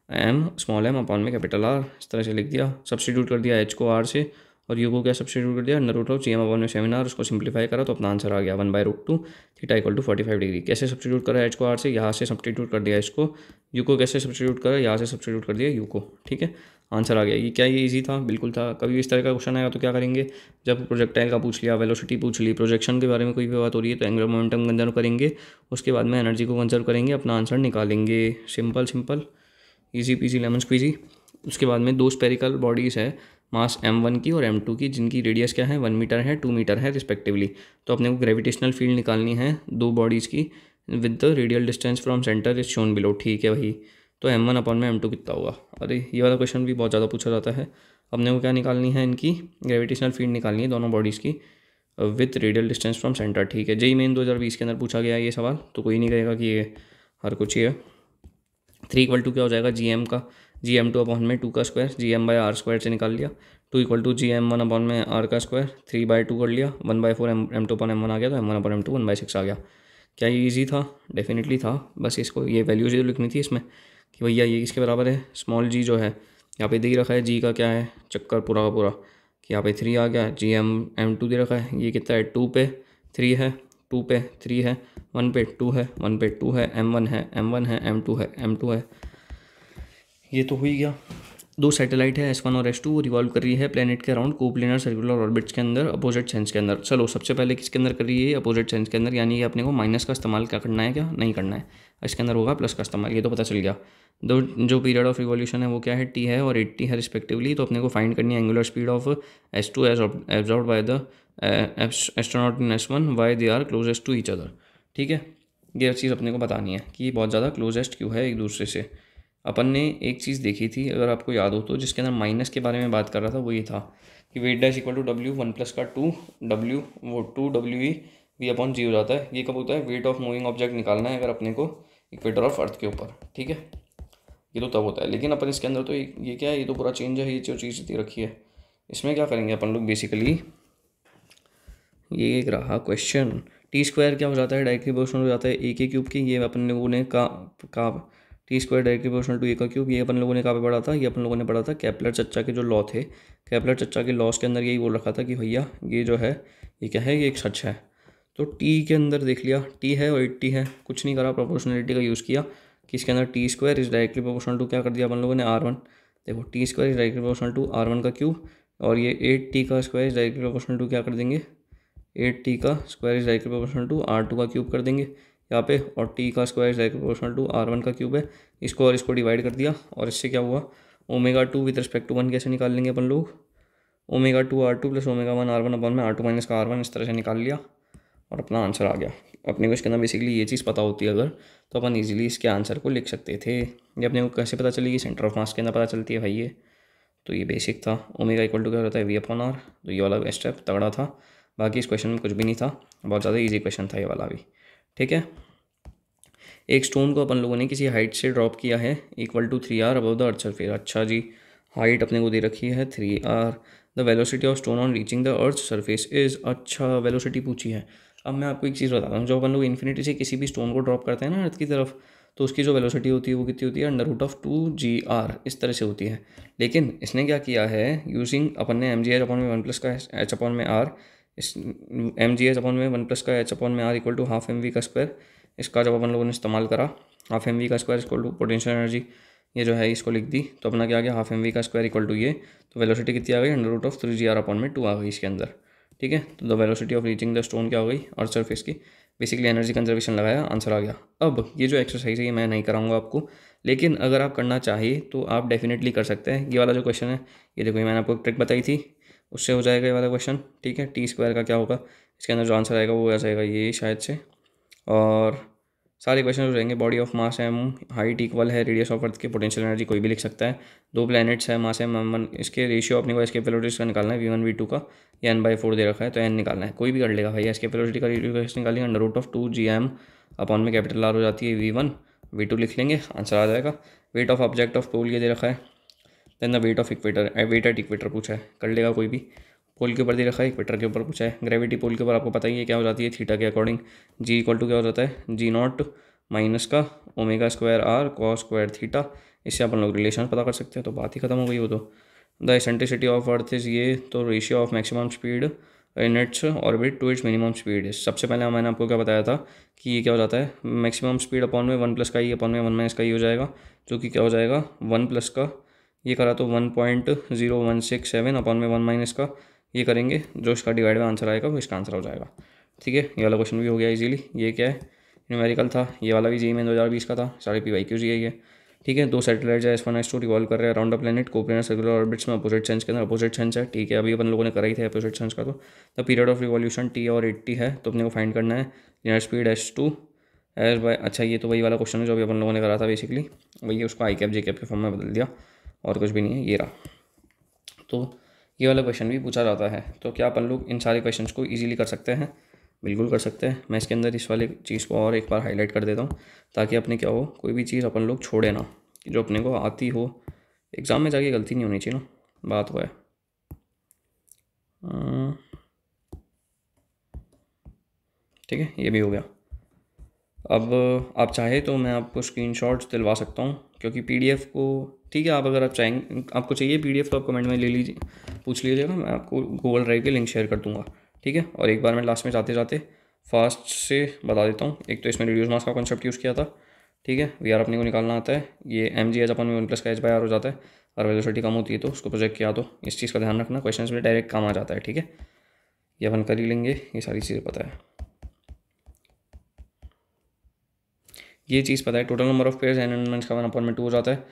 एम स्मॉल एम अपॉन में कैपिटल आर, इस तरह से लिख दिया। सब्स्टिट्यूट कर दिया एच को आर से और यू को क्या सब्स्टिट्यूट कर दिया under root of g m upon में 7 आर, उसको सिंप्लीफाई करा तो अपना आंसर आ गया 1/√2 थीटा इक्वल टू 45 डिग्री। कैसे सब्स्टिट्यूट करा एच को आर से, यहाँ से सब्स्टिट्यूट कर दिया इसको, यू को कैसे सब्स्टिट्यूट करा, यहाँ से सब्स्टिट्यूट कर दिया यू को, ठीक है। आंसर आ गया। ये क्या ये इजी था, बिल्कुल था। कभी इस तरह का क्वेश्चन आएगा तो क्या करेंगे, जब प्रोजेक्टाइल का पूछ लिया, वेलोसिटी पूछ ली, प्रोजेक्शन के बारे में कोई भी बात हो रही है तो एंगुलर मोमेंटम कंजर्व करेंगे, उसके बाद में एनर्जी को कंजर्व करेंगे, अपना आंसर निकालेंगे। Simple simple easy peasy lemon squeezy. उसके बाद में दो स्पेरिकल बॉडीज़ है मास m1 की और m2 की, जिनकी रेडियस क्या है 1 मीटर है 2 मीटर है रिस्पेक्टिवली। तो अपने को ग्रेविटेशनल फील्ड निकालनी है दो बॉडीज़ की with the radial distance from centre is shown below, ठीक है भाई। तो m1 अपॉन में m2 कितना होगा। अरे ये वाला क्वेश्चन भी बहुत ज़्यादा पूछा जाता है। अपने को क्या निकालनी है, इनकी ग्रेविटेशनल फील्ड निकालनी है दोनों बॉडीज़ की with radial distance from centre, ठीक है। जेई मेन 2020 के अंदर पूछा गया ये सवाल, तो कोई नहीं कहेगा कि ये हर कुछ ही है। 3 इक्वल टू क्या हो जाएगा जी एम का, जी एम टू अपॉन में 2 का square, G M by R square से निकाल लिया। 2 equal to G M 1 upon में आर का स्क्वायर, 3/2 कर लिया, 1/4 M two upon M one आ गया, तो m1 अपॉन m2 1/6 आ गया। क्या ये ईजी था, डेफिनेटली था। बस इसको ये वैल्यूज जो लिखनी थी इसमें कि भैया ये किसके बराबर है, स्मॉल जी जो है यहाँ पे दे ही रखा है, जी का क्या है चक्कर पूरा का पूरा कि यहाँ पे 3 आ गया, जी m2 दे रखा है, ये कितना है 2 पे 3 है, 2 पे 3 है, 1 पे 2 है, 1 पे 2 है, m1 है, m1 है, m2 है, m2 है। ये तो हो ही गया। दो सैटेलाइट है S1 और S2, वो रिवॉल्व कर रही है प्लेनेट के अराउंड कोप्लेनर सर्कुलर ऑर्बिट्स के अंदर अपोजिट सेंस के अंदर। चलो सबसे पहले किसके अंदर कर रही है, अपोजिट सेंस के अंदर, यानी कि अपने को माइनस का इस्तेमाल क्या करना है, क्या नहीं करना है। इसके अंदर होगा प्लस का इस्तेमाल, ये तो पता चल गया। दो जो पीरियड ऑफ रिवॉल्यूशन है वो क्या है, t है और 80 है रिस्पेक्टिवली। तो अपने को फाइंड करनी है angular speed of S2 as absorbed by the astronaut in S1 why they are closest to each other, ठीक है। ये चीज़ अपने को बतानी है कि बहुत ज़्यादा क्लोजेस्ट क्यों है एक दूसरे से। अपन ने एक चीज़ देखी थी अगर आपको याद हो तो, जिसके अंदर माइनस के बारे में बात कर रहा था, वो ये था कि weight dash equal to W 1 plus का 2W, वो 2WE V अपॉन जी हो जाता है। ये कब होता है, वेट ऑफ मूविंग ऑब्जेक्ट निकालना है अगर अपने को इक्वेटर ऑफ अर्थ के ऊपर, ठीक है। ये तो तब होता है, लेकिन अपन इसके अंदर तो ये क्या है, ये तो पूरा चेंज है, ये जो चीज़ दे रखी है। इसमें क्या करेंगे अपन लोग बेसिकली, ये एक रहा क्वेश्चन, टी स्क्वायर क्या हो जाता है, डायरेक्टली प्रोपोर्शनल हो जाता है ए के क्यूब की। ये अपन लोगों ने का T square directly proportional to a का क्यूब, ये अपन लोगों ने कहाँ पे पढ़ा था, ये अपन लोगों ने पढ़ा था केपलर चच्चा के जो लॉ थे। केपलर चच्चा के लॉस के अंदर यही बोल रखा था कि भैया ये जो है ये क्या है, ये एक सच है। तो टी के अंदर देख लिया, टी है और 80 है, कुछ नहीं करा, प्रोपोर्शनलिटी का यूज़ किया कि इसके अंदर t square is directly proportional to क्या कर दिया अपन लोगों ने R1। देखो t square is directly proportional to R1 का क्यूब, और ये 8t का square is directly proportional to क्या कर देंगे, 8t का square is directly proportional to R2 का क्यूब कर देंगे यहाँ पे, और t का square is directly proportional to R1 का क्यूब है। इसको और इसको डिवाइड कर दिया और इससे क्या हुआ, ओमेगा 2 विद रिस्पेक्ट टू 1 कैसे निकाल लेंगे अपन लोग, omega 2 R2 plus omega 1 R1 upon में R2 माइनस का R1, इस तरह से निकाल लिया और अपना आंसर आ गया। अपने को इसके अंदर बेसिकली ये चीज़ पता होती है अगर, तो अपन ईजिली इसके आंसर को लिख सकते थे। ये अपने को कैसे पता चलेगी, सेंटर ऑफ मास के अंदर पता चलती है भाई ये। तो ये बेसिक था, ओमेगा इक्वल टू क्या होता है V अपॉन R। तो ये वाला स्टेप तगड़ा था, बाकी इस क्वेश्चन में कुछ भी नहीं था, बहुत ज़्यादा इजी क्वेश्चन था ये वाला भी, ठीक है। एक स्टोन को अपन लोगों ने किसी हाइट से ड्रॉप किया है equal to 3r above the earth surface. अच्छा जी, हाइट अपने को दे रखी है 3r, the velocity of stone on reaching the earth surface is, अच्छा वेलोसिटी पूछी है। अब मैं आपको एक चीज़ बताता हूँ, जब अपन लोग इन्फिनिटी से किसी भी स्टोन को ड्रॉप करते हैं ना अर्थ की तरफ, तो उसकी जो वेलोसिटी होती है वो कितनी होती है, √2gr इस तरह से होती है। लेकिन इसने क्या किया है, यूजिंग अपन ने mgh अपॉन में 1 प्लस का h अपॉन में r, इस mgh अपॉन में 1 प्लस का h अपॉन में r equal to half mv का स्क्वायर, इसका जब अपन लोगों ने इस्तेमाल करा, हाफ mv का square equal to potential energy ये जो है इसको लिख दी, तो अपना क्या आ गया, हाफ mv का स्क्वायर इक्वल टू ये, तो वेलोसिटी कितनी आ गई, √3gr अपॉन में 2 आ गई इसके अंदर, ठीक है। तो the velocity of reaching the stone क्या हो गई, अर्थ सरफेस की। बेसिकली एनर्जी कंजर्वेशन लगाया, आंसर आ गया। अब ये जो एक्सरसाइज है ये मैं नहीं कराऊंगा आपको, लेकिन अगर आप करना चाहिए तो आप डेफिनेटली कर सकते हैं। ये वाला जो क्वेश्चन है, ये देखो, ये मैंने आपको एक ट्रिक बताई थी, उससे हो जाएगा ये वाला क्वेश्चन, ठीक है। टी स्क्वायर का क्या होगा, इसके अंदर जो आंसर आएगा वो आ जाएगा ये शायद से, और सारे क्वेश्चन हो जाएंगे। Body of mass m, height equal है रेडियस ऑफ अर्थ के, पोटेंशियल एनर्जी कोई भी लिख सकता है। दो प्लैनेट्स है, मास एम m1, इसके रेशियो अपने को एस्केप वेलोसिटी का निकालना है, v1 v2 का, ये n/4 दे रखा है तो n निकालना है, कोई भी कर लेगा भाई। एस्केप वेलोसिटी का रेशियो निकालिए √2gm अपॉन में कैपिटल आर हो जाती है V1, V2 लिख लेंगे, आंसर आ जाएगा। Weight of object of pole ये दे रखा है, then the weight of equator, weight at equator पूछा है, कर लेगा कोई भी। पोल के ऊपर दे रखा है, इक्वेटर के ऊपर पूछा है। ग्रेविटी पोल के ऊपर आपको पता ही है क्या हो जाती है, थीटा के अकॉर्डिंग। जी इक्वल टू क्या हो जाता है, G0 माइनस का omega square r cos square theta. इससे अपन लोग रिलेशन पता कर सकते हैं, तो बात ही खत्म हो गई वो तो। The eccentricity of earth is ये, तो ratio of maximum speed in its orbit to its minimum speed. सबसे पहले मैंने आपको क्या बताया था कि ये क्या हो जाता है, मैक्सिमम स्पीड अपॉन में 1 प्लस का ही अपॉन में 1 माइनस का ही हो जाएगा, जो कि क्या हो जाएगा 1 प्लस का ये करा तो 1.0167 अपॉन में 1 माइनस का ये करेंगे, जो इसका डिवाइड में आंसर आएगा वो इसका आंसर हो जाएगा। ठीक है, ये वाला क्वेश्चन भी हो गया इजीली। ये क्या है, न्यूमेरिकल था। ये वाला भी जी में 2020 का था, सारे PYQ जी है ये। ठीक है, 2 सैटेलाइट है S1 S2 रिवॉल्व कर रहे हैं around the planet, coplanar circular orbits में अपोजिट सेंस के अंदर, अपोजिट सेंस है। ठीक है, अभी अपन लोगों ने करा ही था अपोजिट सेंस का। तो the period of revolution T और 80 है, तो अपने को फाइंड करना है linear speed S2 as by. अच्छा, ये तो वही वाला क्वेश्चन है जो अभी अपन लोगों ने करा था बेसिकली, वही उसको आई कैप जे कैप के फॉर्म में बदल दिया और कुछ भी नहीं है, ये रहा। तो ये वाला क्वेश्चन भी पूछा जाता है। तो क्या अपन लोग इन सारे क्वेश्चंस को इजीली कर सकते हैं, बिल्कुल कर सकते हैं। मैं इसके अंदर इस वाले चीज़ को और एक बार हाईलाइट कर देता हूँ, ताकि अपने क्या हो, कोई भी चीज़ अपन लोग छोड़े ना, कि जो अपने को आती हो, एग्ज़ाम में जाके गलती नहीं होनी चाहिए ना, बात वो है। ठीक है, ये भी हो गया। अब आप चाहे तो मैं आपको स्क्रीनशॉट्स दिलवा सकता हूँ, क्योंकि PDF को, ठीक है, आप अगर आप चाहेंगे, आपको चाहिए PDF तो आप कमेंट में ले लीजिए, पूछ लीजिएगा, मैं आपको गूगल ड्राइव के लिंक शेयर कर दूँगा। ठीक है, और एक बार मैं लास्ट में जाते जाते फास्ट से बता देता हूँ। एक तो इसमें रिड्यूस मास का कॉन्सेप्ट यूज़ किया था। ठीक है, VR अपने को निकालना आता है, ये mg एच अपन में 1 प्लस का h/r हो जाता है, और वेलोसिटी कम होती है तो उसको प्रोजेक्ट किया, तो इस चीज़ का ध्यान रखना, क्वेश्चन में डायरेक्ट काम आ जाता है। ठीक है, ये अपन कर ही लेंगे, ये सारी चीज़ें पता है, ये चीज़ पता है। Total number of pairs and elements का 1/2 हो जाता है।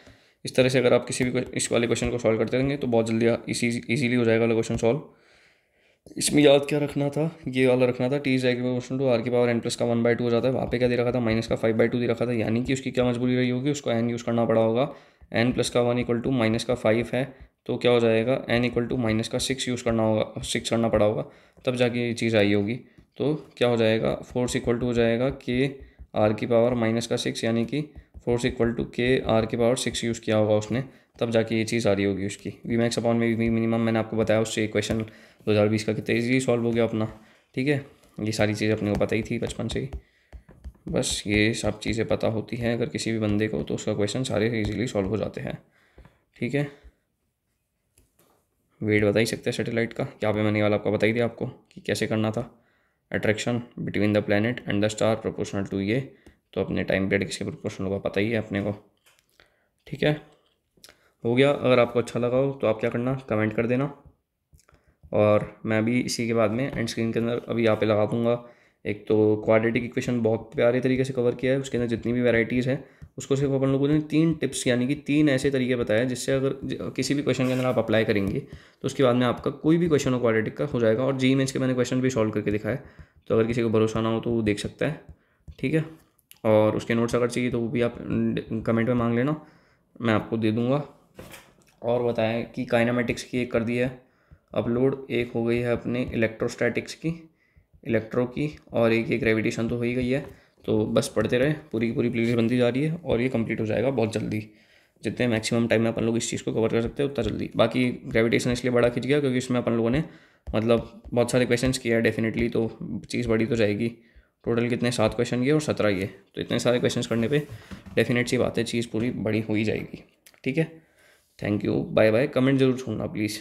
इस तरह से अगर आप किसी भी इस वाले क्वेश्चन को सॉल्व करते रहेंगे तो बहुत जल्दी इजीली हो जाएगा वाला क्वेश्चन सॉल्व। इसमें याद क्या रखना था, ये वाला रखना था, T is equal to R की पावर n प्लस का 1/2 हो जाता है। वहाँ पे क्या दे रखा था, माइनस का 5/2 दे रखा था, यानी कि उसकी क्या मजबूरी रही होगी, उसको n यूज़ करना पड़ा होगा। n प्लस का 1 इक्वल टू माइनस का 5 है, तो क्या हो जाएगा, n इक्वल टू माइनस का 6 यूज़ करना होगा, 6 करना पड़ा होगा, तब जाके ये चीज़ आई होगी। तो क्या हो जाएगा, फोर्स इक्वल टू हो जाएगा K R की पावर माइनस का 6, यानी कि force equal to K R की पावर 6 यूज़ किया होगा उसने, तब जाके ये चीज़ आ रही होगी उसकी। Vmax अपॉन में V मिनिमम मैंने आपको बताया, उससे क्वेश्चन 2020 का कितना ईजी सॉल्व हो गया अपना। ठीक है, ये सारी चीज़ें अपने को पता ही थी बचपन से ही, बस ये सब चीज़ें पता होती हैं अगर किसी भी बंदे को, तो उसका क्वेश्चन सारे इजीली सॉल्व हो जाते हैं। ठीक है, वेट बता ही सकते हैं सैटेलाइट का, यहाँ पे मैंने वाला आपको बता ही दिया आपको कि कैसे करना था। Attraction between the planet and the star proportional to ये, तो अपने टाइम पीरियड किसके प्रोपोर्शनल होगा पता ही है अपने को। ठीक है, हो गया। अगर आपको अच्छा लगा हो तो आप क्या करना, कमेंट कर देना, और मैं भी इसी के बाद में एंड स्क्रीन के अंदर अभी यहाँ पे लगा दूँगा। एक तो क्वाड्रेटिक इक्वेशन बहुत प्यारे तरीके से कवर किया है, उसके अंदर जितनी भी वैरायटीज़ हैं उसको सिर्फ अपन लोगों ने 3 टिप्स यानी कि 3 ऐसे तरीके बताए, जिससे अगर किसी भी क्वेश्चन के अंदर आप अप्लाई करेंगे तो उसके बाद में आपका कोई भी क्वेश्चन हो क्वाड्रेटिक का हो जाएगा। और जी मेंस के मैंने क्वेश्चन भी सॉल्व करके दिखाए, तो अगर किसी को भरोसा ना हो तो वो देख सकता है। ठीक है, और उसके नोट्स अगर चाहिए तो वो भी आप कमेंट में मांग लेना, मैं आपको दे दूँगा। और बताएं कि काइनेमेटिक्स की एक कर दी है अपलोड, एक हो गई है अपने इलेक्ट्रोस्टैटिक्स की, इलेक्ट्रो की, और एक ये ग्रेविटेशन तो हो ही गई है। तो बस पढ़ते रहे, पूरी की पूरी प्लेलिस्ट बनती जा रही है, और ये कंप्लीट हो जाएगा बहुत जल्दी। जितने मैक्सिमम टाइम में अपन लोग इस चीज़ को कवर कर सकते हैं उतना जल्दी। बाकी ग्रेविटेशन इसलिए बड़ा खिंच गया क्योंकि इसमें अपन लोगों ने मतलब बहुत सारे क्वेश्चंस किया है डेफिनेटली, तो चीज़ बड़ी तो जाएगी। टोटल कितने 7 क्वेश्चन किए और 17 ये, तो इतने सारे क्वेश्चंस करने पे डेफिनेट सी बात है चीज़ पूरी बड़ी हो ही जाएगी। ठीक है, thank you, bye bye. Comment जरूर छोड़ना प्लीज़।